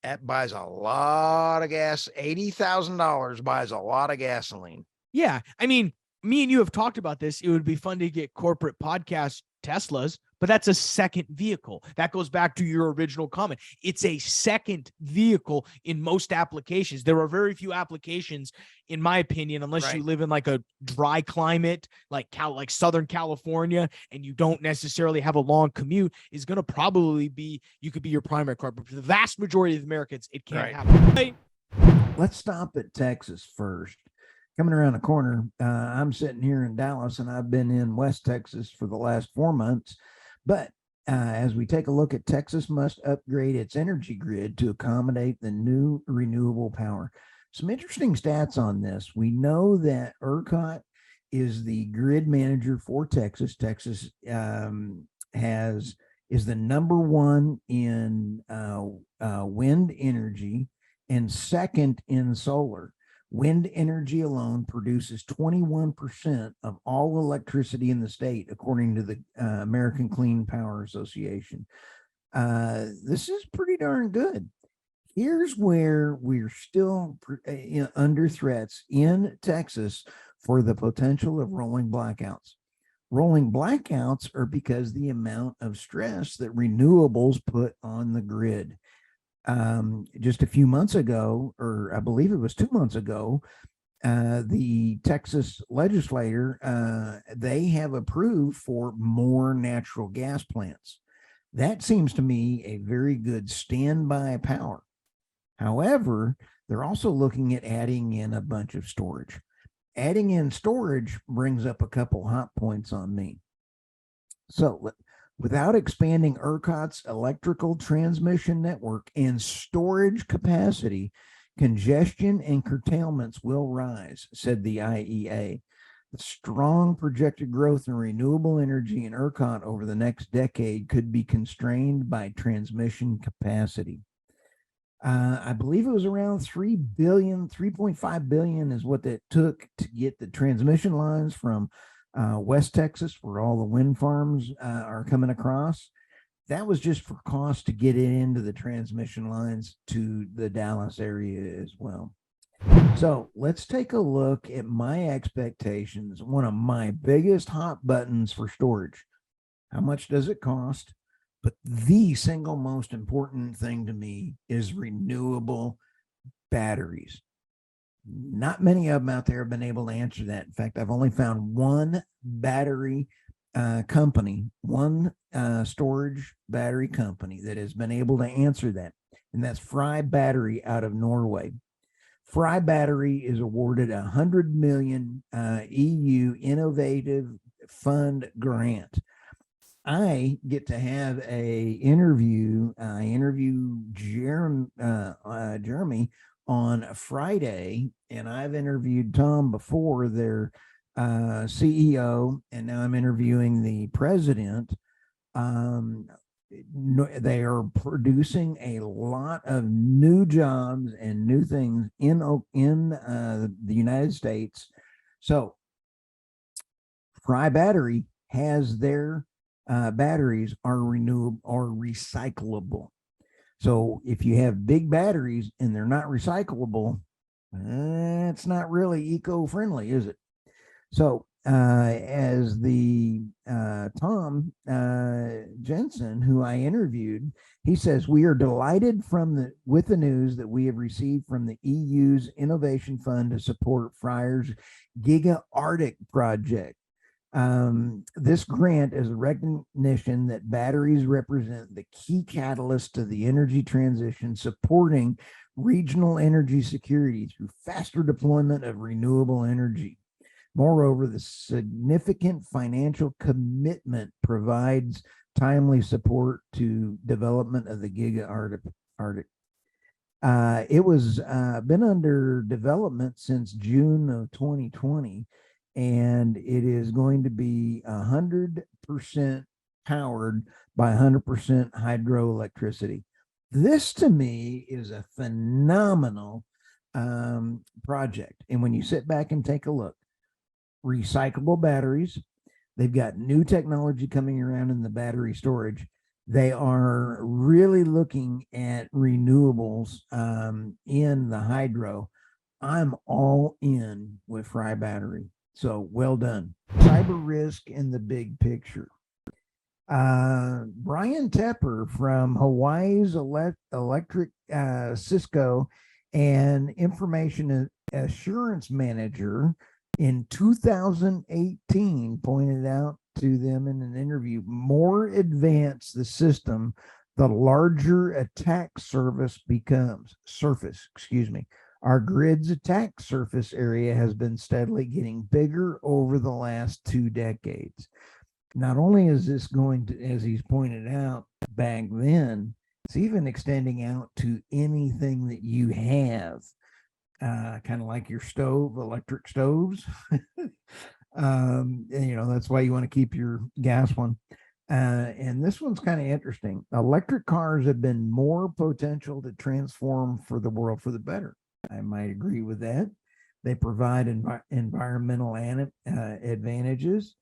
That buys a lot of gas. $80,000 buys a lot of gasoline. Yeah. I mean, me and you have talked about this. It would be fun to get corporate podcast Teslas, but that's a second vehicle. That goes back to your original comment. It's a second vehicle in most applications. There are very few applications, in my opinion, unless you live in like a dry climate, like Southern California, and you don't necessarily have a long commute, is going to probably be, you could be your primary car. But for the vast majority of Americans, it can't happen. Let's stop at Texas first. Coming around the corner, I'm sitting here in Dallas, and I've been in West Texas for the last 4 months. But as we take a look at Texas must upgrade its energy grid to accommodate the new renewable power. Some interesting stats on this. We know that ERCOT is the grid manager for Texas. Texas is the number one in wind energy and second in solar. Wind energy alone produces 21% of all electricity in the state, according to the American Clean Power Association. This is pretty darn good. Here's where we're still under threats in Texas for the potential of rolling blackouts. Rolling blackouts are because the amount of stress that renewables put on the grid. Just a few months ago, or I believe it was 2 months ago, the Texas legislator, they have approved for more natural gas plants. That seems to me a very good standby power. However, they're also looking at adding in a bunch of storage. Adding in storage brings up a couple hot points on me. So without expanding ERCOT's electrical transmission network and storage capacity, congestion and curtailments will rise, said the IEA. The strong projected growth in renewable energy in ERCOT over the next decade could be constrained by transmission capacity. I believe it was around 3.5 billion is what it took to get the transmission lines from West Texas, where all the wind farms are coming across. That was just for cost to get it into the transmission lines to the Dallas area as well. So let's take a look at my expectations. One of my biggest hot buttons for storage. How much does it cost? But the single most important thing to me is renewable batteries. Not many of them out there have been able to answer that. In fact, I've only found one battery company, one storage battery company that has been able to answer that, and that's Fry Battery out of Norway. Fry Battery is awarded a 100 million EU Innovative Fund grant. I get to have a interview. I interview Jeremy on Friday, and I've interviewed Tom before, their CEO, and now I'm interviewing the president. they are producing a lot of new jobs and new things in the United States. So Fry Battery has their batteries are renewable or recyclable. So if you have big batteries and they're not recyclable, it's not really eco-friendly, is it? So as the Tom Jensen, who I interviewed, he says, we are delighted with the news that we have received from the EU's Innovation Fund to support Fryer's Giga Arctic project. This grant is a recognition that batteries represent the key catalyst to the energy transition, supporting regional energy security through faster deployment of renewable energy. Moreover, the significant financial commitment provides timely support to development of the Giga Arctic. It was been under development since June of 2020, and it is going to be 100% powered by 100% hydroelectricity. This to me is a phenomenal project. And when you sit back and take a look, recyclable batteries, they've got new technology coming around in the battery storage. They are really looking at renewables in the hydro. I'm all in with Fry Battery. So well done. Cyber risk in the big picture. Brian Tepper from Hawaii's Electric Cisco and Information Assurance Manager in 2018 pointed out to them in an interview, more advanced the system, the larger attack surface becomes. Our grid's attack surface area has been steadily getting bigger over the last 2 decades. Not only is this going to, as he's pointed out back then, it's even extending out to anything that you have, kind of like your stove, electric stoves. That's why you want to keep your gas one. And this one's kind of interesting. Electric cars have been more potential to transform for the world for the better. I might agree with that. They provide environmental advantages.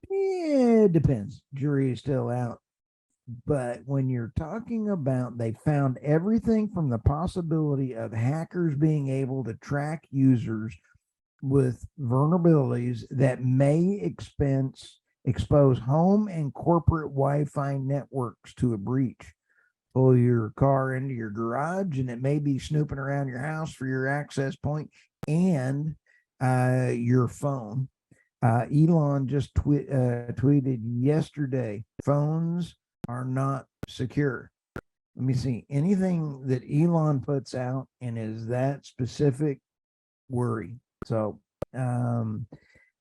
Yeah, it depends. Jury is still out. But when you're talking about, they found everything from the possibility of hackers being able to track users with vulnerabilities that may expose home and corporate Wi-Fi networks to a breach. Pull your car into your garage and it may be snooping around your house for your access point and your phone. Elon just tweeted yesterday, phones are not secure. Let me see. Anything that Elon puts out and is that specific, worry. So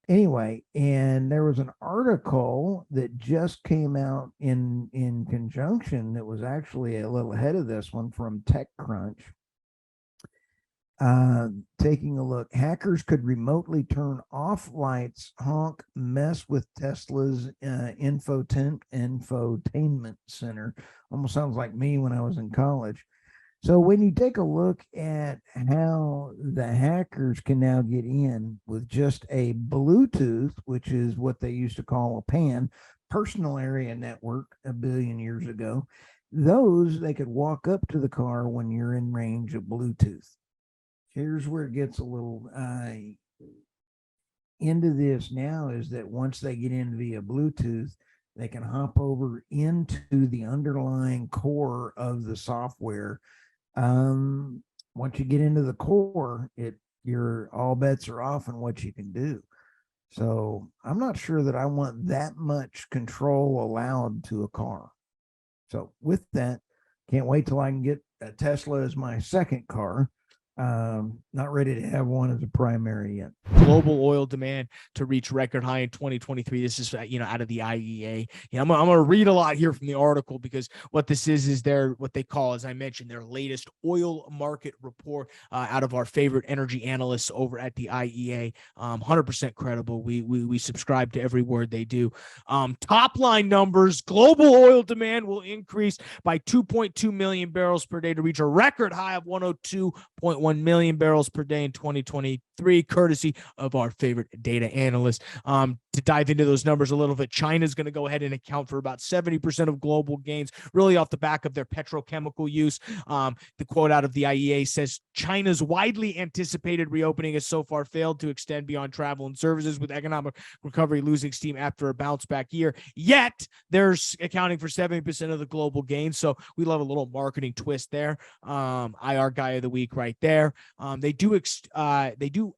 anyway, and there was an article that just came out in conjunction that was actually a little ahead of this one from TechCrunch. Taking a look, hackers could remotely turn off lights, honk, mess with Tesla's infotainment center. Almost sounds like me when I was in college. So when you take a look at how the hackers can now get in with just a Bluetooth, which is what they used to call a PAN, personal area network, a billion years ago, they could walk up to the car when you're in range of Bluetooth. Here's where it gets a little into this now, is that once they get in via Bluetooth, they can hop over into the underlying core of the software. Once you get into the core, your all bets are off on what you can do. So I'm not sure that I want that much control allowed to a car. So with that, can't wait till I can get a Tesla as my second car. Not ready to have one as a primary yet. Global oil demand to reach record high in 2023. This is, out of the IEA. I'm going to read a lot here from the article, because what this is what they call, as I mentioned, their latest oil market report out of our favorite energy analysts over at the IEA. 100% credible. We subscribe to every word they do. Top line numbers: global oil demand will increase by 2.2 million barrels per day to reach a record high of 102.1 million barrels per day in 2023, courtesy of our favorite data analyst. To dive into those numbers a little bit, China's going to go ahead and account for about 70% of global gains, really off the back of their petrochemical use. The quote out of the IEA says China's widely anticipated reopening has so far failed to extend beyond travel and services, with economic recovery losing steam after a bounce back year. Yet they're accounting for 70% of the global gains. So we love a little marketing twist there. IR guy of the week right there. They do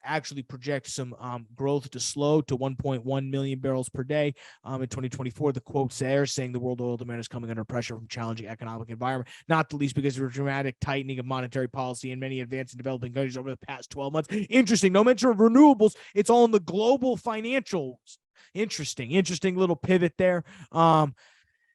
actually project some growth to slow to 1.1 million barrels per day in 2024. The quotes there saying the world oil demand is coming under pressure from challenging economic environment, not the least because of a dramatic tightening of monetary policy in many advanced and developing countries over the past 12 months. Interesting. No mention of renewables. It's all in the global financials. Interesting little pivot there.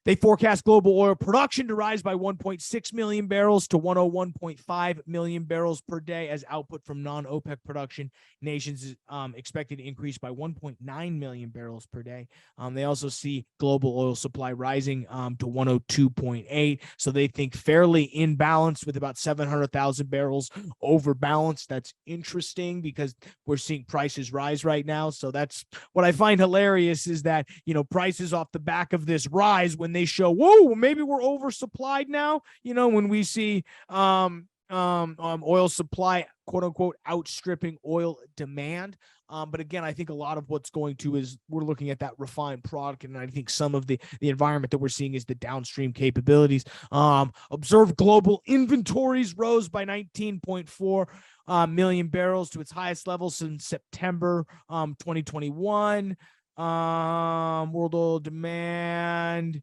They forecast global oil production to rise by 1.6 million barrels to 101.5 million barrels per day, as output from non-OPEC production nations is expected to increase by 1.9 million barrels per day. They also see global oil supply rising to 102.8. So they think fairly in balance, with about 700,000 barrels over balance. That's interesting because we're seeing prices rise right now. So that's what I find hilarious, is that, prices off the back of this rise, when they show, whoa, maybe we're oversupplied now, when we see oil supply, quote unquote, outstripping oil demand. But again, I think a lot of what's going to is we're looking at that refined product. And I think some of the environment that we're seeing is the downstream capabilities. Observed global inventories rose by 19.4 million barrels to its highest level since September 2021. World oil demand.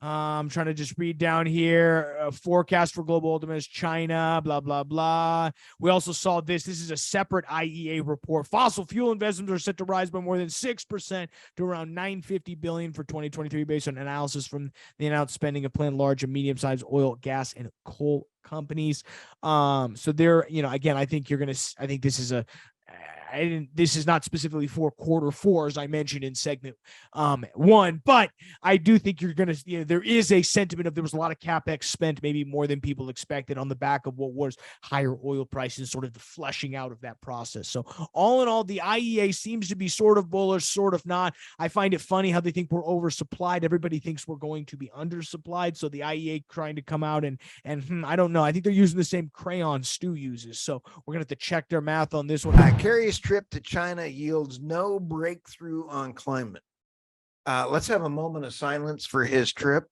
I'm trying to just read down here. Forecast for global oil demand is China, blah, blah, blah. We also saw this. This is a separate IEA report. Fossil fuel investments are set to rise by more than 6% to around $950 billion for 2023, based on analysis from the announced spending of planned large and medium-sized oil, gas, and coal companies. So there, again, I think this is this is not specifically for quarter four, as I mentioned in segment one, but I do think you're going to, there is a sentiment of there was a lot of CapEx spent, maybe more than people expected, on the back of what was higher oil prices, sort of the fleshing out of that process. So all in all, the IEA seems to be sort of bullish, sort of not. I find it funny how they think we're oversupplied. Everybody thinks we're going to be undersupplied. So the IEA trying to come out and I don't know. I think they're using the same crayon Stu uses. So we're going to have to check their math on this one. Kerry's trip to China yields no breakthrough on climate. Let's have a moment of silence for his trip.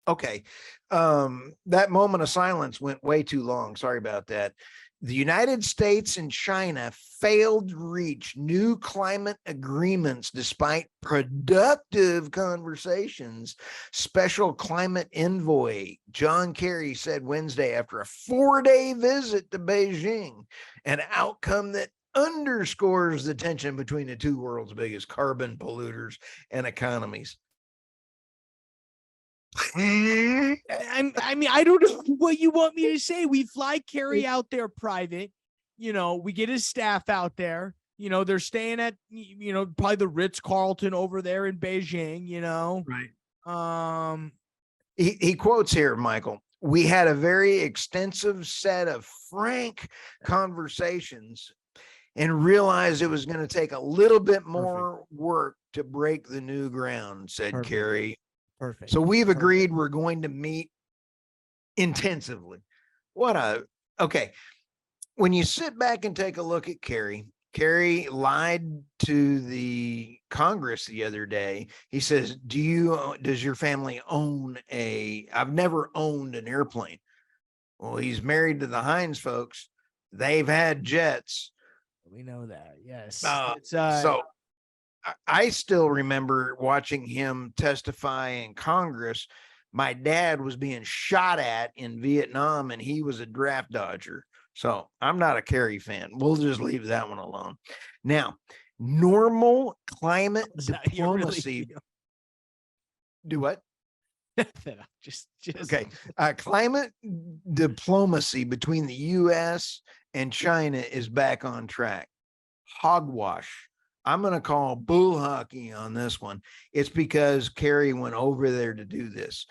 Okay. That moment of silence went way too long. Sorry about that. The United States and China failed to reach new climate agreements despite productive conversations. Special climate envoy John Kerry said Wednesday after a 4-day visit to Beijing, an outcome that underscores the tension between the two world's biggest carbon polluters and economies. I mean, I don't know what you want me to say. We fly Kerry out there private, we get his staff out there, they're staying at, probably the Ritz-Carlton over there in Beijing, Right. He quotes here, Michael, we had a very extensive set of frank conversations and realized it was going to take a little bit more work to break the new ground, said Kerry. Perfect. So we've agreed we're going to meet intensively. Okay. When you sit back and take a look at Kerry lied to the Congress the other day. He says, does your family own I've never owned an airplane. Well, he's married to the Heinz folks. They've had jets. We know that. Yes. So I still remember watching him testify in Congress. My dad was being shot at in Vietnam and he was a draft dodger. So I'm not a Kerry fan. We'll just leave that one alone. Now, normal climate Is that you really diplomacy. feel? Do what? just Okay. Climate diplomacy between the U.S. and China is back on track. Hogwash. I'm going to call bull hockey on this one. It's because Kerry went over there to do this.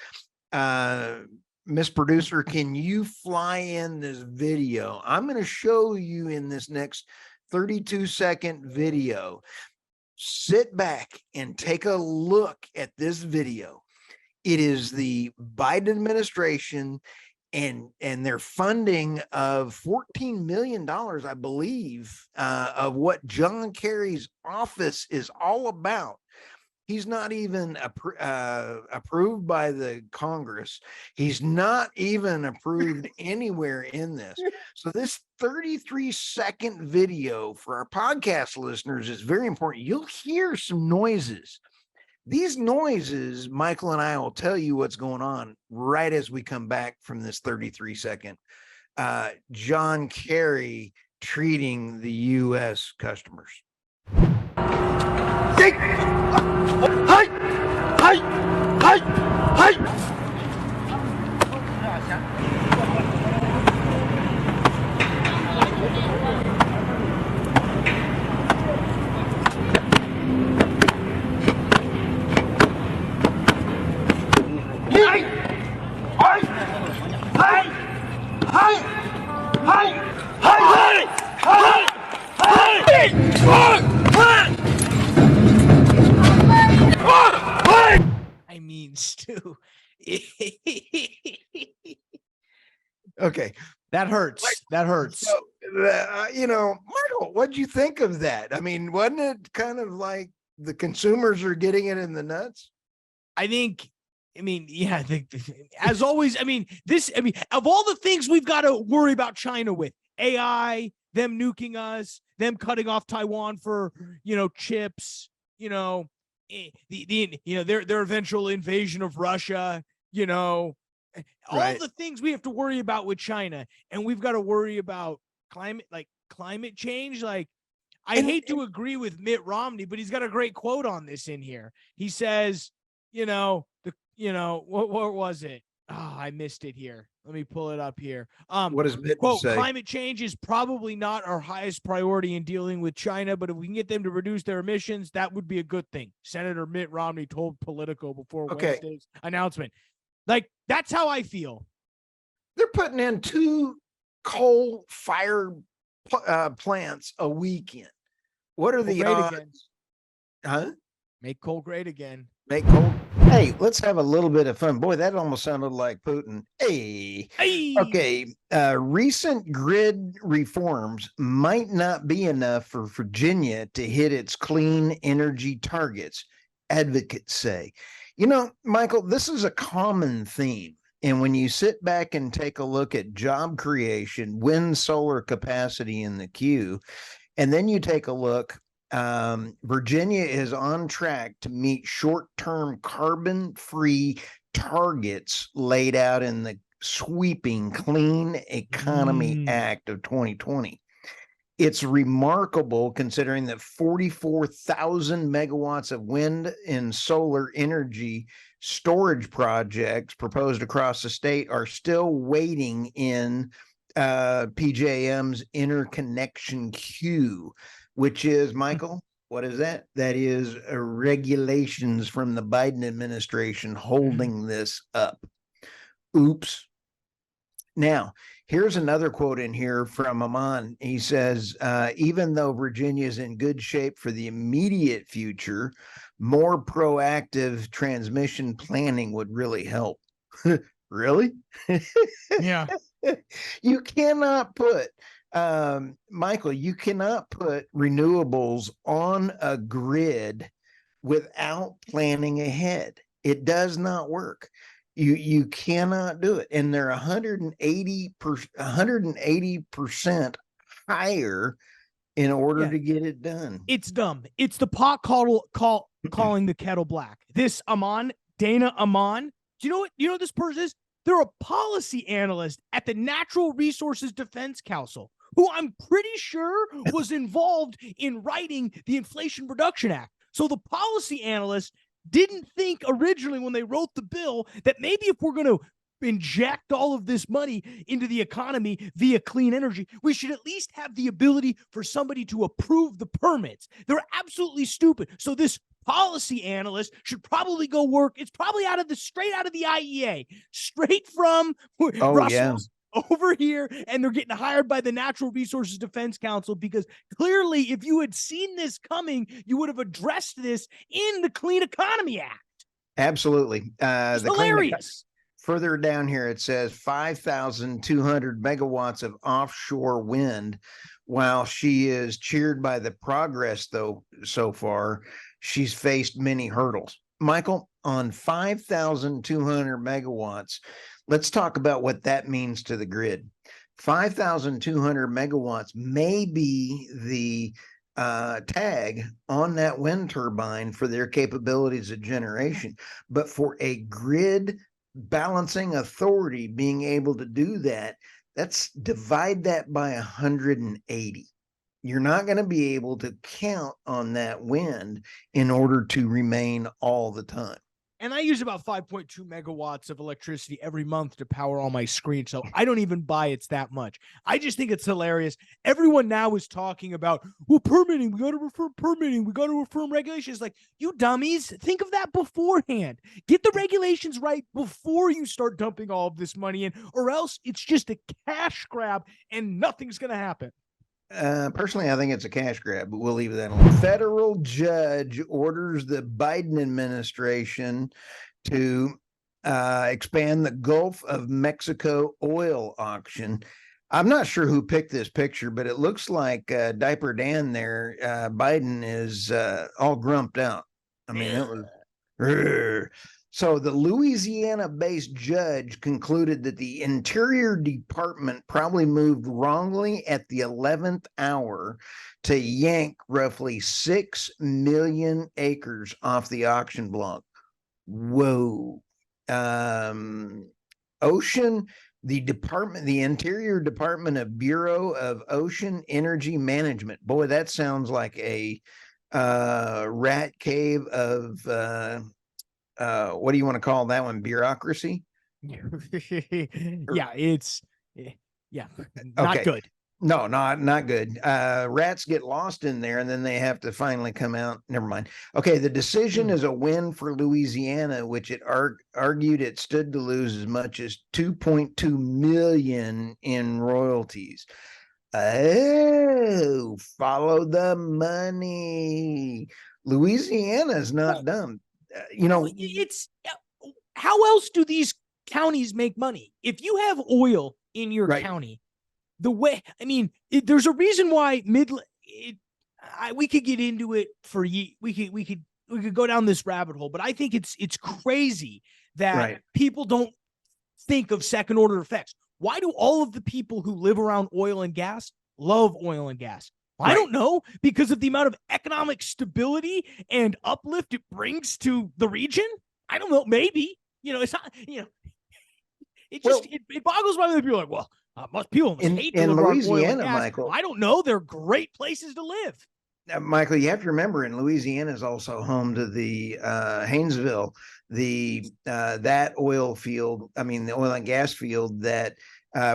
Miss Producer, can you fly in this video? I'm going to show you in this next 32-second video. Sit back and take a look at this video. It is the Biden administration and their funding of $14 million, I believe, of what John Kerry's office is all about. He's not even approved by the Congress. He's not even approved anywhere in this. So this 33-second video for our podcast listeners is very important. You'll hear some noises. These noises, Michael and I will tell you what's going on right as we come back from this 33-second John Kerry treating the U.S. customers. I mean, Stu. Okay. That hurts. That hurts. So, Michael, what'd you think of that? I mean, wasn't it kind of like the consumers are getting it in the nuts? I mean, yeah, as always, of all the things we've got to worry about China with, AI, them nuking us, them cutting off Taiwan for, chips, their eventual invasion of Russia, all the things we have to worry about with China, and we've got to worry about climate change. Like, I hate to agree with Mitt Romney, but he's got a great quote on this in here. He says, what was it? Oh, I missed it here. Let me pull it up here. What does Mitt quote, say? Climate change is probably not our highest priority in dealing with China, but if we can get them to reduce their emissions, that would be a good thing. Senator Mitt Romney told Politico before Wednesday's announcement. Like, that's how I feel. They're putting in 2 coal fire plants a weekend. What are the odds? Again. Huh? Make coal great again. Make coal. Hey, let's have a little bit of fun. Boy, that almost sounded like Putin. Hey. Okay. Recent grid reforms might not be enough for Virginia to hit its clean energy targets, advocates say. Michael, this is a common theme. And when you sit back and take a look at job creation, wind, solar capacity in the queue, and then you take a look, Virginia is on track to meet short-term carbon-free targets laid out in the sweeping Clean Economy Act of 2020. It's remarkable considering that 44,000 megawatts of wind and solar energy storage projects proposed across the state are still waiting in PJM's interconnection queue, which is, Michael, what is that? That is regulations from the Biden administration holding this up. Oops. Now, here's another quote in here from Amon. He says, even though Virginia is in good shape for the immediate future, more proactive transmission planning would really help. Really? Yeah. You cannot put, Michael, you cannot put renewables on a grid without planning ahead. It does not work. You cannot do it. And they're 180% higher in order to get it done. It's dumb. It's the pot calling the kettle black. This Dana Amon. Do you know what this person is? they're a policy analyst at the Natural Resources Defense Council, who I'm pretty sure was involved in writing the Inflation Reduction Act. So the policy analyst didn't think originally when they wrote the bill that maybe if we're going to inject all of this money into the economy via clean energy, we should at least have the ability for somebody to approve the permits. They're absolutely stupid. So this policy analyst should probably go work. It's probably straight out of the IEA, straight from Brussels over here, and they're getting hired by the Natural Resources Defense Council, because clearly if you had seen this coming, you would have addressed this in the Clean Economy Act. Absolutely. It's hilarious. Further down here, it says 5,200 megawatts of offshore wind. While she is cheered by the progress, though, so far, she's faced many hurdles. Michael, on 5,200 megawatts, let's talk about what that means to the grid. 5,200 megawatts may be the tag on that wind turbine for their capabilities of generation, but for a grid balancing authority being able to do that, that's divide that by 180. You're not going to be able to count on that wind in order to remain all the time. And I use about 5.2 megawatts of electricity every month to power all my screens. So I don't even buy it's that much. I just think it's hilarious. Everyone now is talking about, well, permitting. We got to reform permitting. We got to reform regulations. Like, you dummies, think of that beforehand. Get the regulations right before you start dumping all of this money in, or else it's just a cash grab and nothing's going to happen. Personally, I think it's a cash grab, but we'll leave that alone. Federal judge orders the Biden administration to expand the Gulf of Mexico oil auction. I'm not sure who picked this picture, but it looks like Diaper Dan there. Biden is all grumped out. I mean, it was. So the Louisiana-based judge concluded that the Interior Department probably moved wrongly at the 11th hour to yank roughly 6 million acres off the auction block. Whoa. The Interior Department of Bureau of Ocean Energy Management. Boy, that sounds like a rat cave of what do you want to call that one? Bureaucracy? Yeah, it's not okay. good. No, not good. Rats get lost in there, and then they have to finally come out. Never mind. Okay, the decision is a win for Louisiana, which it argued it stood to lose as much as $2.2 million in royalties. Oh, follow the money. Louisiana is not dumb. It's how else do these counties make money? If you have oil in your county, there's a reason why we could get into it for we could go down this rabbit hole, but I think it's crazy that people don't think of second order effects. Why do all of the people who live around oil and gas love oil and gas? I don't know, because of the amount of economic stability and uplift it brings to the region. I don't know. Maybe, it's not, it just, it boggles my mind that people are like, well, people must hate to live around Louisiana, oil and gas. Michael. I don't know. They're great places to live. Michael, you have to remember, in Louisiana is also home to the Haynesville, that oil field. I mean, the oil and gas field that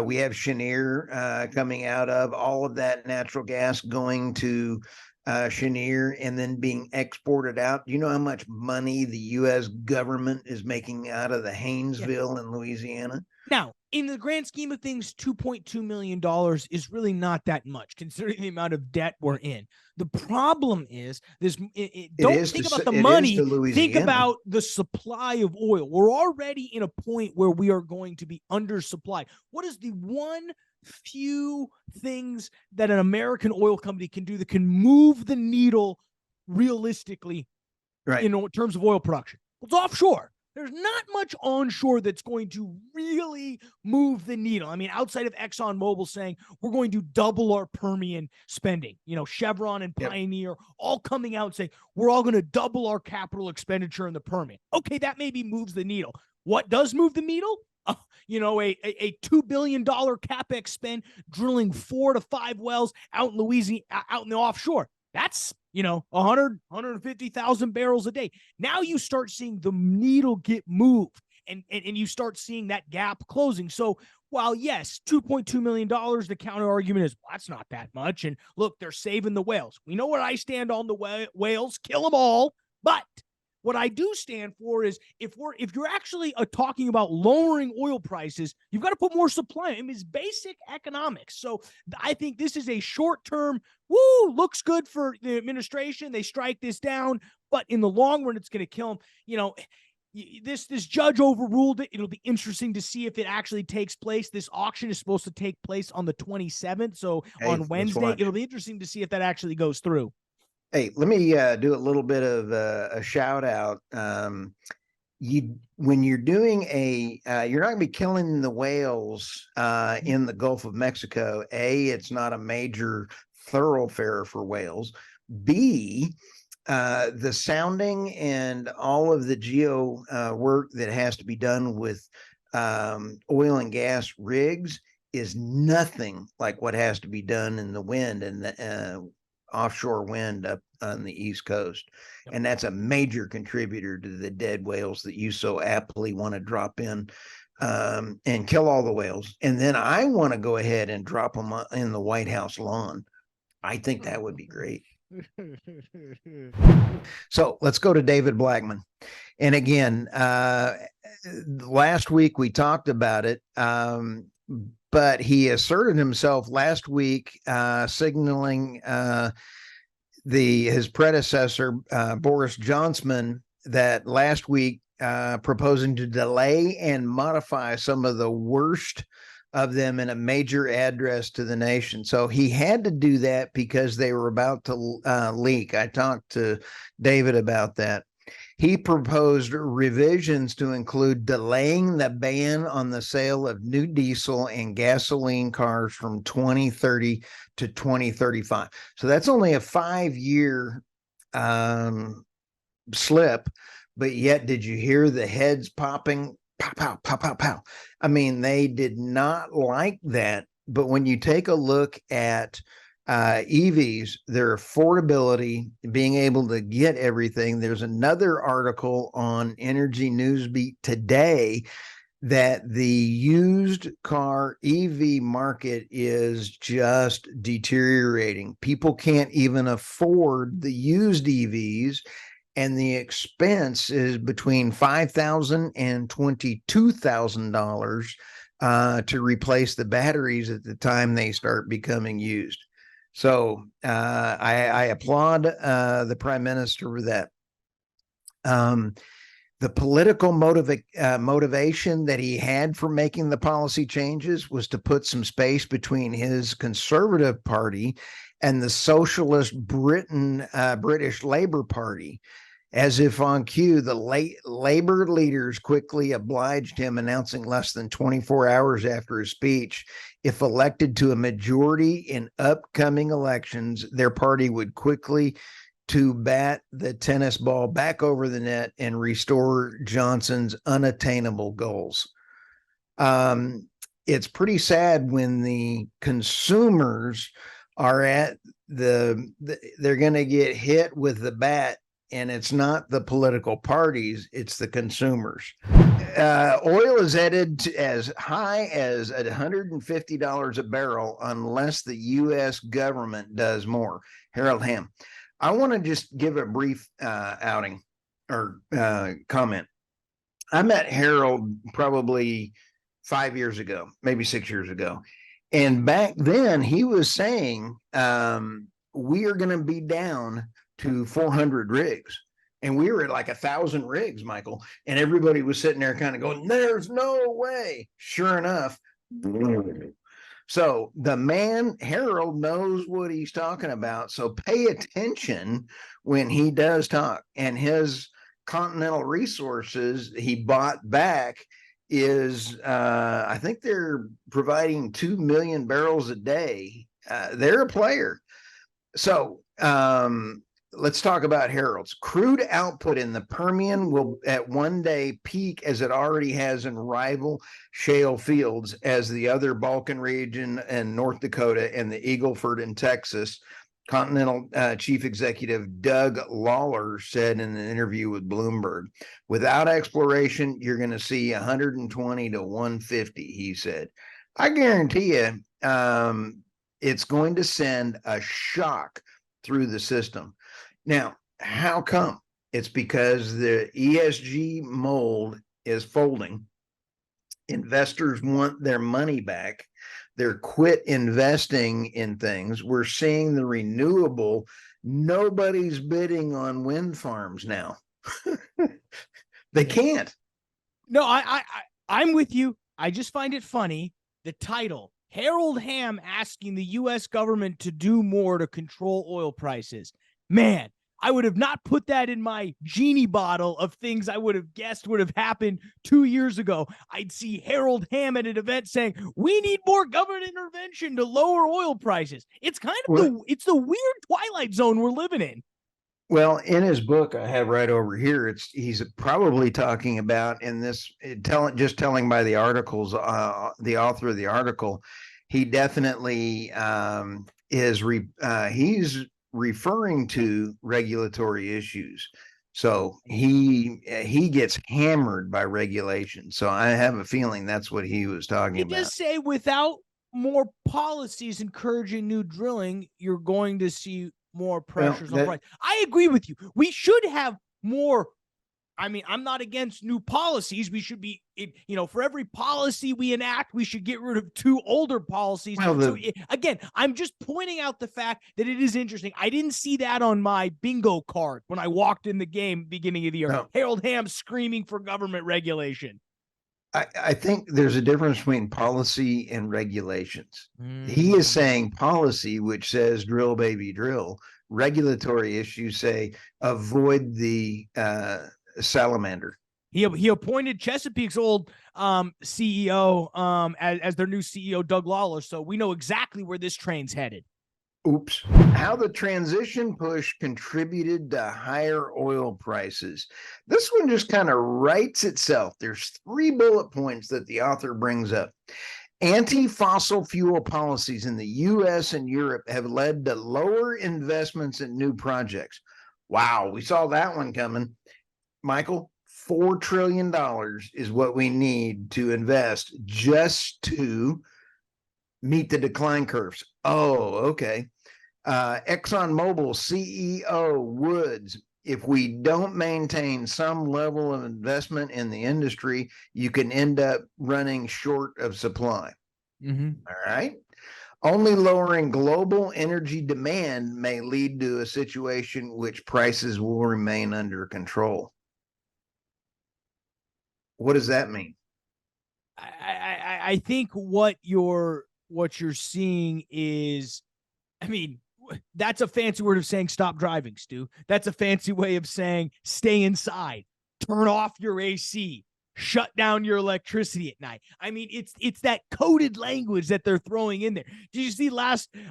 we have Cheniere coming out of, all of that natural gas going to Cheniere and then being exported out. Do you know how much money the U.S. government is making out of the Haynesville in Louisiana? Now, in the grand scheme of things, $2.2 million is really not that much, considering the amount of debt we're in. The problem is this. Don't think about the money. Think about the supply of oil. We're already in a point where we are going to be undersupplied. What is the one few things that an American oil company can do that can move the needle realistically in terms of oil production? Well, it's offshore. There's not much onshore that's going to really move the needle. I mean, outside of ExxonMobil saying we're going to double our Permian spending, Chevron and Pioneer all coming out saying we're all going to double our capital expenditure in the Permian. Okay, that maybe moves the needle. What does move the needle? a $2 billion CapEx spend drilling 4 to 5 wells out in Louisiana, out in the offshore. That's 150,000 barrels a day. Now you start seeing the needle get moved, and you start seeing that gap closing. So while yes, $2.2 million, the counter argument is, well, that's not that much. And look, they're saving the whales. We know where I stand on the whales, kill them all. But what I do stand for is if you're actually talking about lowering oil prices, you've got to put more supply. I mean, it's basic economics. So I think this is a short-term, looks good for the administration. They strike this down, but in the long run, it's going to kill them. This judge overruled it. It'll be interesting to see if it actually takes place. This auction is supposed to take place on the 27th. So on Wednesday, it'll be interesting to see if that actually goes through. Hey, let me do a little bit of a shout out. When you're doing you're not going to be killing the whales in the Gulf of Mexico. A, it's not a major thoroughfare for whales. B, the sounding and all of the geo work that has to be done with oil and gas rigs is nothing like what has to be done in the wind and the offshore wind up on the East Coast. And that's a major contributor to the dead whales that you so aptly want to drop in and kill all the whales. And then I want to go ahead and drop them in the White House lawn. I think that would be great. So let's go to David Blackman. And again, last week we talked about it, but he asserted himself last week, signaling his predecessor, Boris Johnson, that last week proposing to delay and modify some of the worst of them in a major address to the nation. So he had to do that because they were about to leak. I talked to David about that. He proposed revisions to include delaying the ban on the sale of new diesel and gasoline cars from 2030 to 2035. So that's only a 5-year slip, but yet did you hear the heads popping? Pow, pow, pow, pow, pow. I mean, they did not like that. But when you take a look at EVs, their affordability, being able to get everything, there's another article on Energy Newsbeat today that the used car EV market is just deteriorating. People can't even afford the used EVs. And the expense is between $5,000 and $22,000 to replace the batteries at the time they start becoming used. So I applaud the Prime Minister for that. The political motivation that he had for making the policy changes was to put some space between his Conservative Party and the Socialist British Labour Party. As if on cue, the Labour leaders quickly obliged him, announcing less than 24 hours after his speech, if elected to a majority in upcoming elections, their party would quickly to bat the tennis ball back over the net and restore Johnson's unattainable goals. It's pretty sad when the consumers are they're going to get hit with the bat. And it's not the political parties, it's the consumers. Oil is headed to as high as $150 a barrel unless the U.S. government does more. Harold Hamm. I want to just give a brief comment. I met Harold probably 5 years ago, maybe 6 years ago. And back then he was saying, we are going to be down to 400 rigs. And we were at like 1,000 rigs, Michael. And everybody was sitting there kind of going, there's no way. Sure enough. So the man, Harold, knows what he's talking about. So pay attention when he does talk. And his Continental Resources he bought back is, I think they're providing 2 million barrels a day. They're a player. So let's talk about Harold's. Crude output in the Permian will at one day peak as it already has in rival shale fields as the other Balkan region and North Dakota and the Eagle Ford in Texas. Continental Chief Executive Doug Lawler said in an interview with Bloomberg, without exploration, you're going to see 120 to 150, he said. I guarantee you it's going to send a shock through the system. Now, how come? It's because the ESG mold is folding. Investors want their money back. They're quit investing in things. We're seeing the renewable. Nobody's bidding on wind farms now. They can't. No, I'm with you. I just find it funny. The title, Harold Hamm asking the U.S. government to do more to control oil prices. Man, I would have not put that in my genie bottle of things I would have guessed would have happened 2 years ago. I'd see Harold Hamm at an event saying, we need more government intervention to lower oil prices. It's kind of it's the weird twilight zone we're living in. Well, in his book I have right over here, he's probably talking about in this telling by the articles, the author of the article, he definitely he's referring to regulatory issues. So he gets hammered by regulation. So I have a feeling that's what he was talking about. He does say without more policies encouraging new drilling, you're going to see more pressures on price. I agree with you. We should have more. I mean, I'm not against new policies. We should be, for every policy we enact, we should get rid of 2 older policies. Well, again, I'm just pointing out the fact that it is interesting. I didn't see that on my bingo card when I walked in the game beginning of the year. No. Harold Hamm screaming for government regulation. I think there's a difference between policy and regulations. He is saying policy, which says drill, baby, drill. Regulatory issues say avoid the salamander. He appointed Chesapeake's old CEO as their new CEO, Doug Lawler. So we know exactly where this train's headed. Oops. How the transition push contributed to higher oil prices. This one just kind of writes itself. There's 3 bullet points that the author brings up. Anti-fossil fuel policies in the U.S. and Europe have led to lower investments in new projects. Wow, we saw that one coming. Michael, $4 trillion is what we need to invest just to meet the decline curves. Oh, okay. ExxonMobil CEO Woods, if we don't maintain some level of investment in the industry, you can end up running short of supply. Mm-hmm. All right. Only lowering global energy demand may lead to a situation which prices will remain under control. What does that mean? I think what you're seeing is, I mean, that's a fancy word of saying stop driving, Stu. That's a fancy way of saying stay inside, turn off your AC, shut down your electricity at night. I mean, it's that coded language that they're throwing in there. Did you see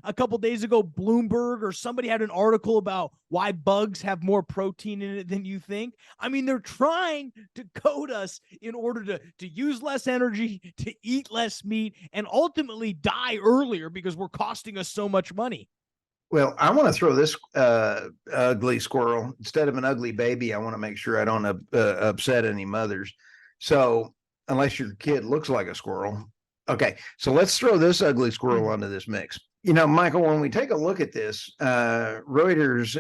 a couple days ago, Bloomberg or somebody had an article about why bugs have more protein in it than you think? I mean, they're trying to code us in order to use less energy, to eat less meat, and ultimately die earlier because we're costing us so much money. Well, I want to throw this ugly squirrel instead of an ugly baby. I want to make sure I don't upset any mothers. So unless your kid looks like a squirrel. Okay, so let's throw this ugly squirrel onto this mix. Michael, when we take a look at this, Reuters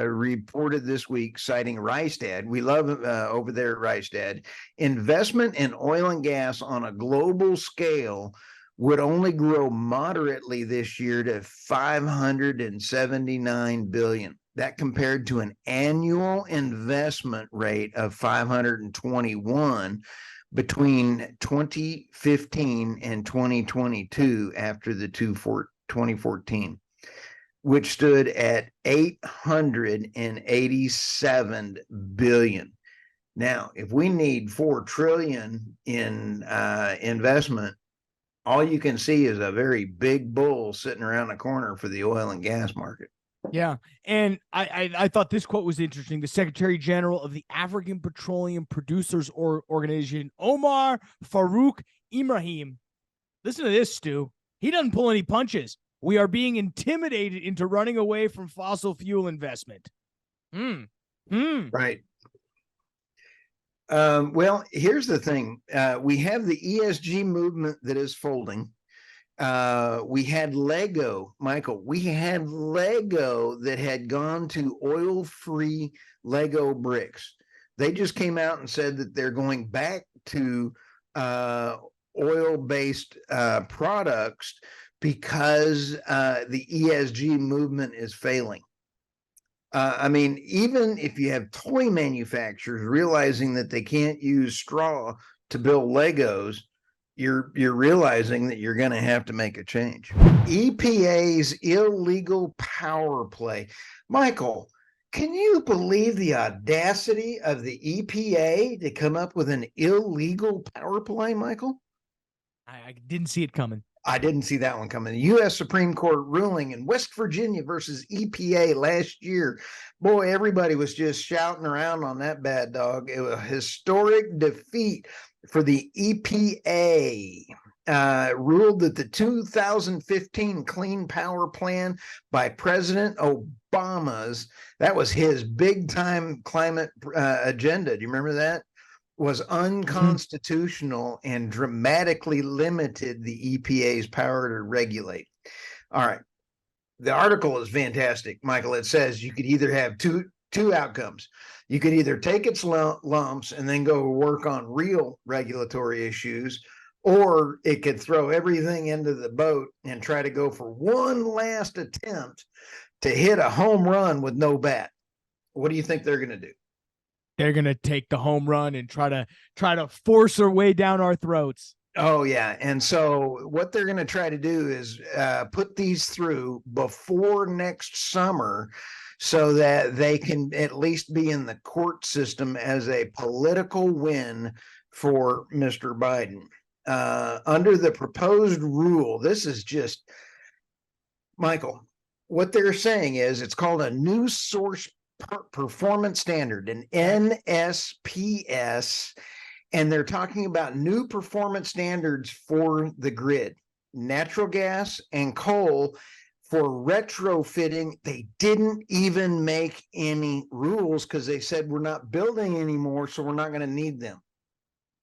reported this week, citing Rystad. We love over there at Rystad. Investment in oil and gas on a global scale would only grow moderately this year to $579 billion. That compared to an annual investment rate of 521 between 2015 and 2022 after the 2014, which stood at 887 billion. Now, if we need 4 trillion in investment, all you can see is a very big bull sitting around the corner for the oil and gas market. Yeah. And I thought this quote was interesting. The Secretary General of the African Petroleum Producers Organization, Omar Farouk Ibrahim. Listen to this, Stu. He doesn't pull any punches. We are being intimidated into running away from fossil fuel investment. Right. Well, here's the thing. We have the ESG movement that is folding. We had Lego, Michael. We had Lego that had gone to oil-free Lego bricks. They just came out and said that they're going back to oil-based products because the ESG movement is failing. I mean, even if you have toy manufacturers realizing that they can't use straw to build Legos, you're realizing that you're going to have to make a change. EPA's illegal power play. Michael, can you believe the audacity of the EPA to come up with an illegal power play, Michael? I didn't see it coming. I didn't see that one coming. The U.S. Supreme Court ruling in West Virginia versus EPA last year. Boy, everybody was just shouting around on that bad dog. It was a historic defeat for the EPA. Ruled that the 2015 Clean Power Plan by President Obama's, that was his big time climate agenda. Do you remember that? Was unconstitutional and dramatically limited the EPA's power to regulate. All right. The article is fantastic, Michael. It says you could either have two outcomes. You could either take its lumps and then go work on real regulatory issues, or it could throw everything into the boat and try to go for one last attempt to hit a home run with no bat. What do you think they're going to do? They're going to take the home run and try to force their way down our throats. Oh, yeah. And so what they're going to try to do is put these through before next summer so that they can at least be in the court system as a political win for Mr. Biden. Under the proposed rule, this is just, Michael, what they're saying is it's called a new source performance standard, an NSPS, and they're talking about new performance standards for the grid, natural gas and coal for retrofitting. They didn't even make any rules because they said we're not building anymore, so we're not going to need them.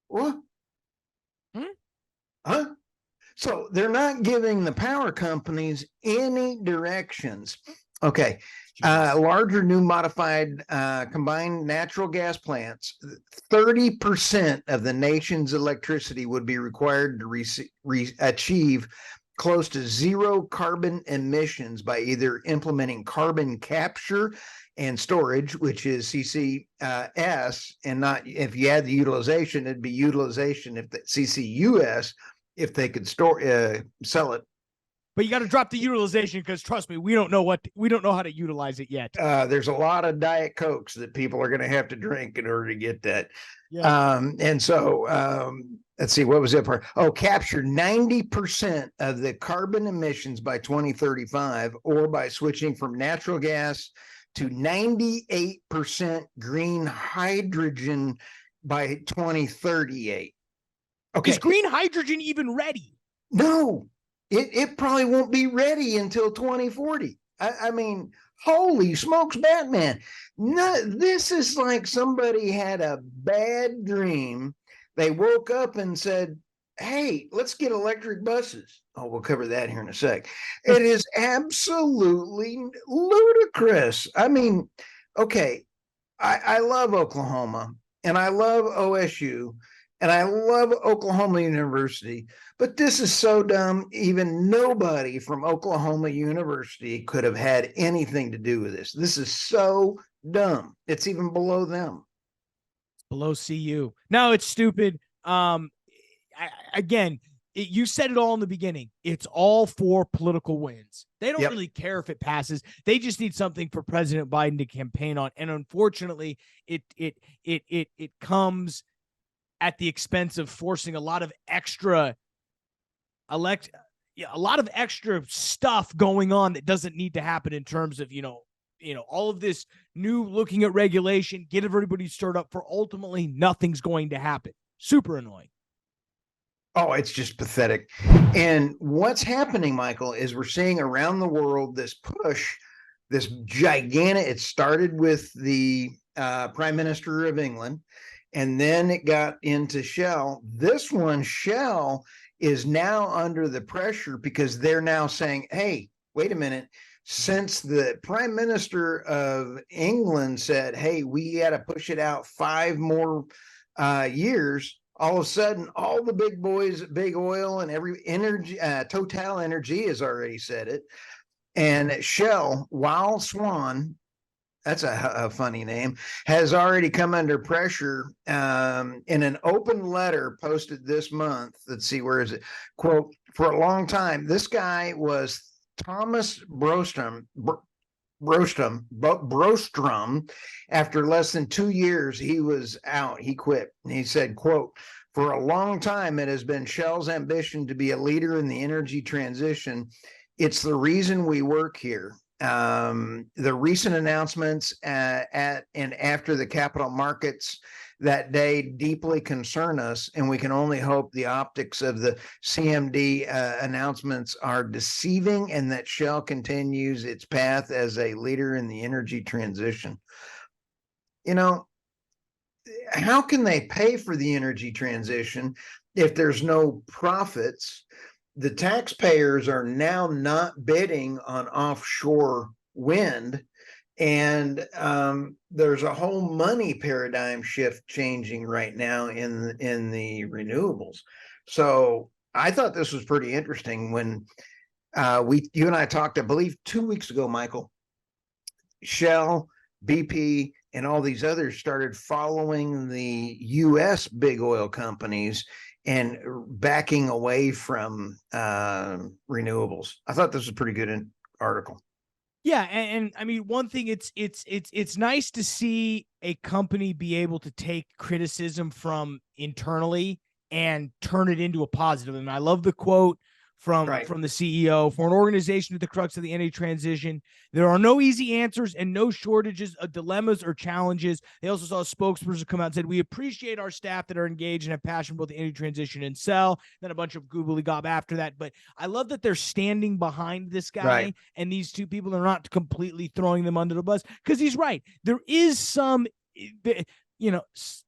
What? Huh? So they're not giving the power companies any directions. Okay. Larger new modified combined natural gas plants, 30% of the nation's electricity would be required to achieve close to zero carbon emissions by either implementing carbon capture and storage, which is CCS, and not, if you add the utilization, it'd be utilization if the CCUS, if they could sell it. But you got to drop the utilization because trust me, we don't know how to utilize it yet. There's a lot of Diet Cokes that people are going to have to drink in order to get that. Yeah. And so let's see, what was it for? Oh, capture 90% of the carbon emissions by 2035, or by switching from natural gas to 98% green hydrogen by 2038. Okay. Is green hydrogen even ready? No. It probably won't be ready until 2040. I mean, holy smokes, Batman. No, this is like somebody had a bad dream. They woke up and said, hey, let's get electric buses. Oh, we'll cover that here in a sec. It is absolutely ludicrous. I mean, okay, I love Oklahoma and I love OSU. And I love Oklahoma University, but this is so dumb. Even nobody from Oklahoma University could have had anything to do with this. This is so dumb. It's even below them. It's below CU. No, it's stupid. You said it all in the beginning. It's all for political wins. They don't really care if it passes. They just need something for President Biden to campaign on. And unfortunately, it comes at the expense of forcing a lot of extra a lot of extra stuff going on that doesn't need to happen in terms of, all of this new looking at regulation, get everybody stirred up for ultimately nothing's going to happen. Super annoying. Oh, it's just pathetic. And what's happening, Michael, is we're seeing around the world this push, this gigantic, it started with the Prime Minister of England, and then it got into Shell. This one, Shell, is now under the pressure because they're now saying, hey, wait a minute. Since the Prime Minister of England said, hey, we got to push it out 5 more years, all of a sudden, all the big boys, big oil and every energy, Total Energy has already said it. And Shell, Wild Swan, that's a funny name, has already come under pressure in an open letter posted this month. Let's see, where is it? Quote, for a long time, this guy was Thomas Brostrom. After less than 2 years, he was out. He quit. And he said, quote, for a long time, it has been Shell's ambition to be a leader in the energy transition. It's the reason we work here. The recent announcements at and after the capital markets that day deeply concern us, and we can only hope the optics of the CMD announcements are deceiving and that Shell continues its path as a leader in the energy transition. How can they pay for the energy transition if there's no profits? The taxpayers are now not bidding on offshore wind, and there's a whole money paradigm shift changing right now in the renewables. So I thought this was pretty interesting when you and I talked, I believe 2 weeks ago, Michael. Shell, BP, and all these others started following the U.S. big oil companies and backing away from renewables. I thought this was a pretty good article. Yeah, and I mean, one thing, it's nice to see a company be able to take criticism from internally and turn it into a positive. And I love the quote from the CEO: for an organization at the crux of the energy transition, there are no easy answers and no shortages of dilemmas or challenges. They also saw a spokesperson come out and said, we appreciate our staff that are engaged and have passion about the energy transition and sell. Then a bunch of googly gob after that. But I love that they're standing behind this guy and these two people are not completely throwing them under the bus, because he's right. There is some,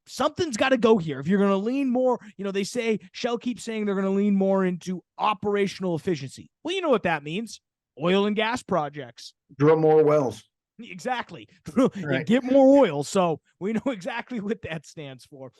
something's got to go here. If you're going to lean more, they say, Shell keeps saying they're going to lean more into operational efficiency. Well, you know what that means. Oil and gas projects. Drill more wells. Exactly. And get more oil. So we know exactly what that stands for.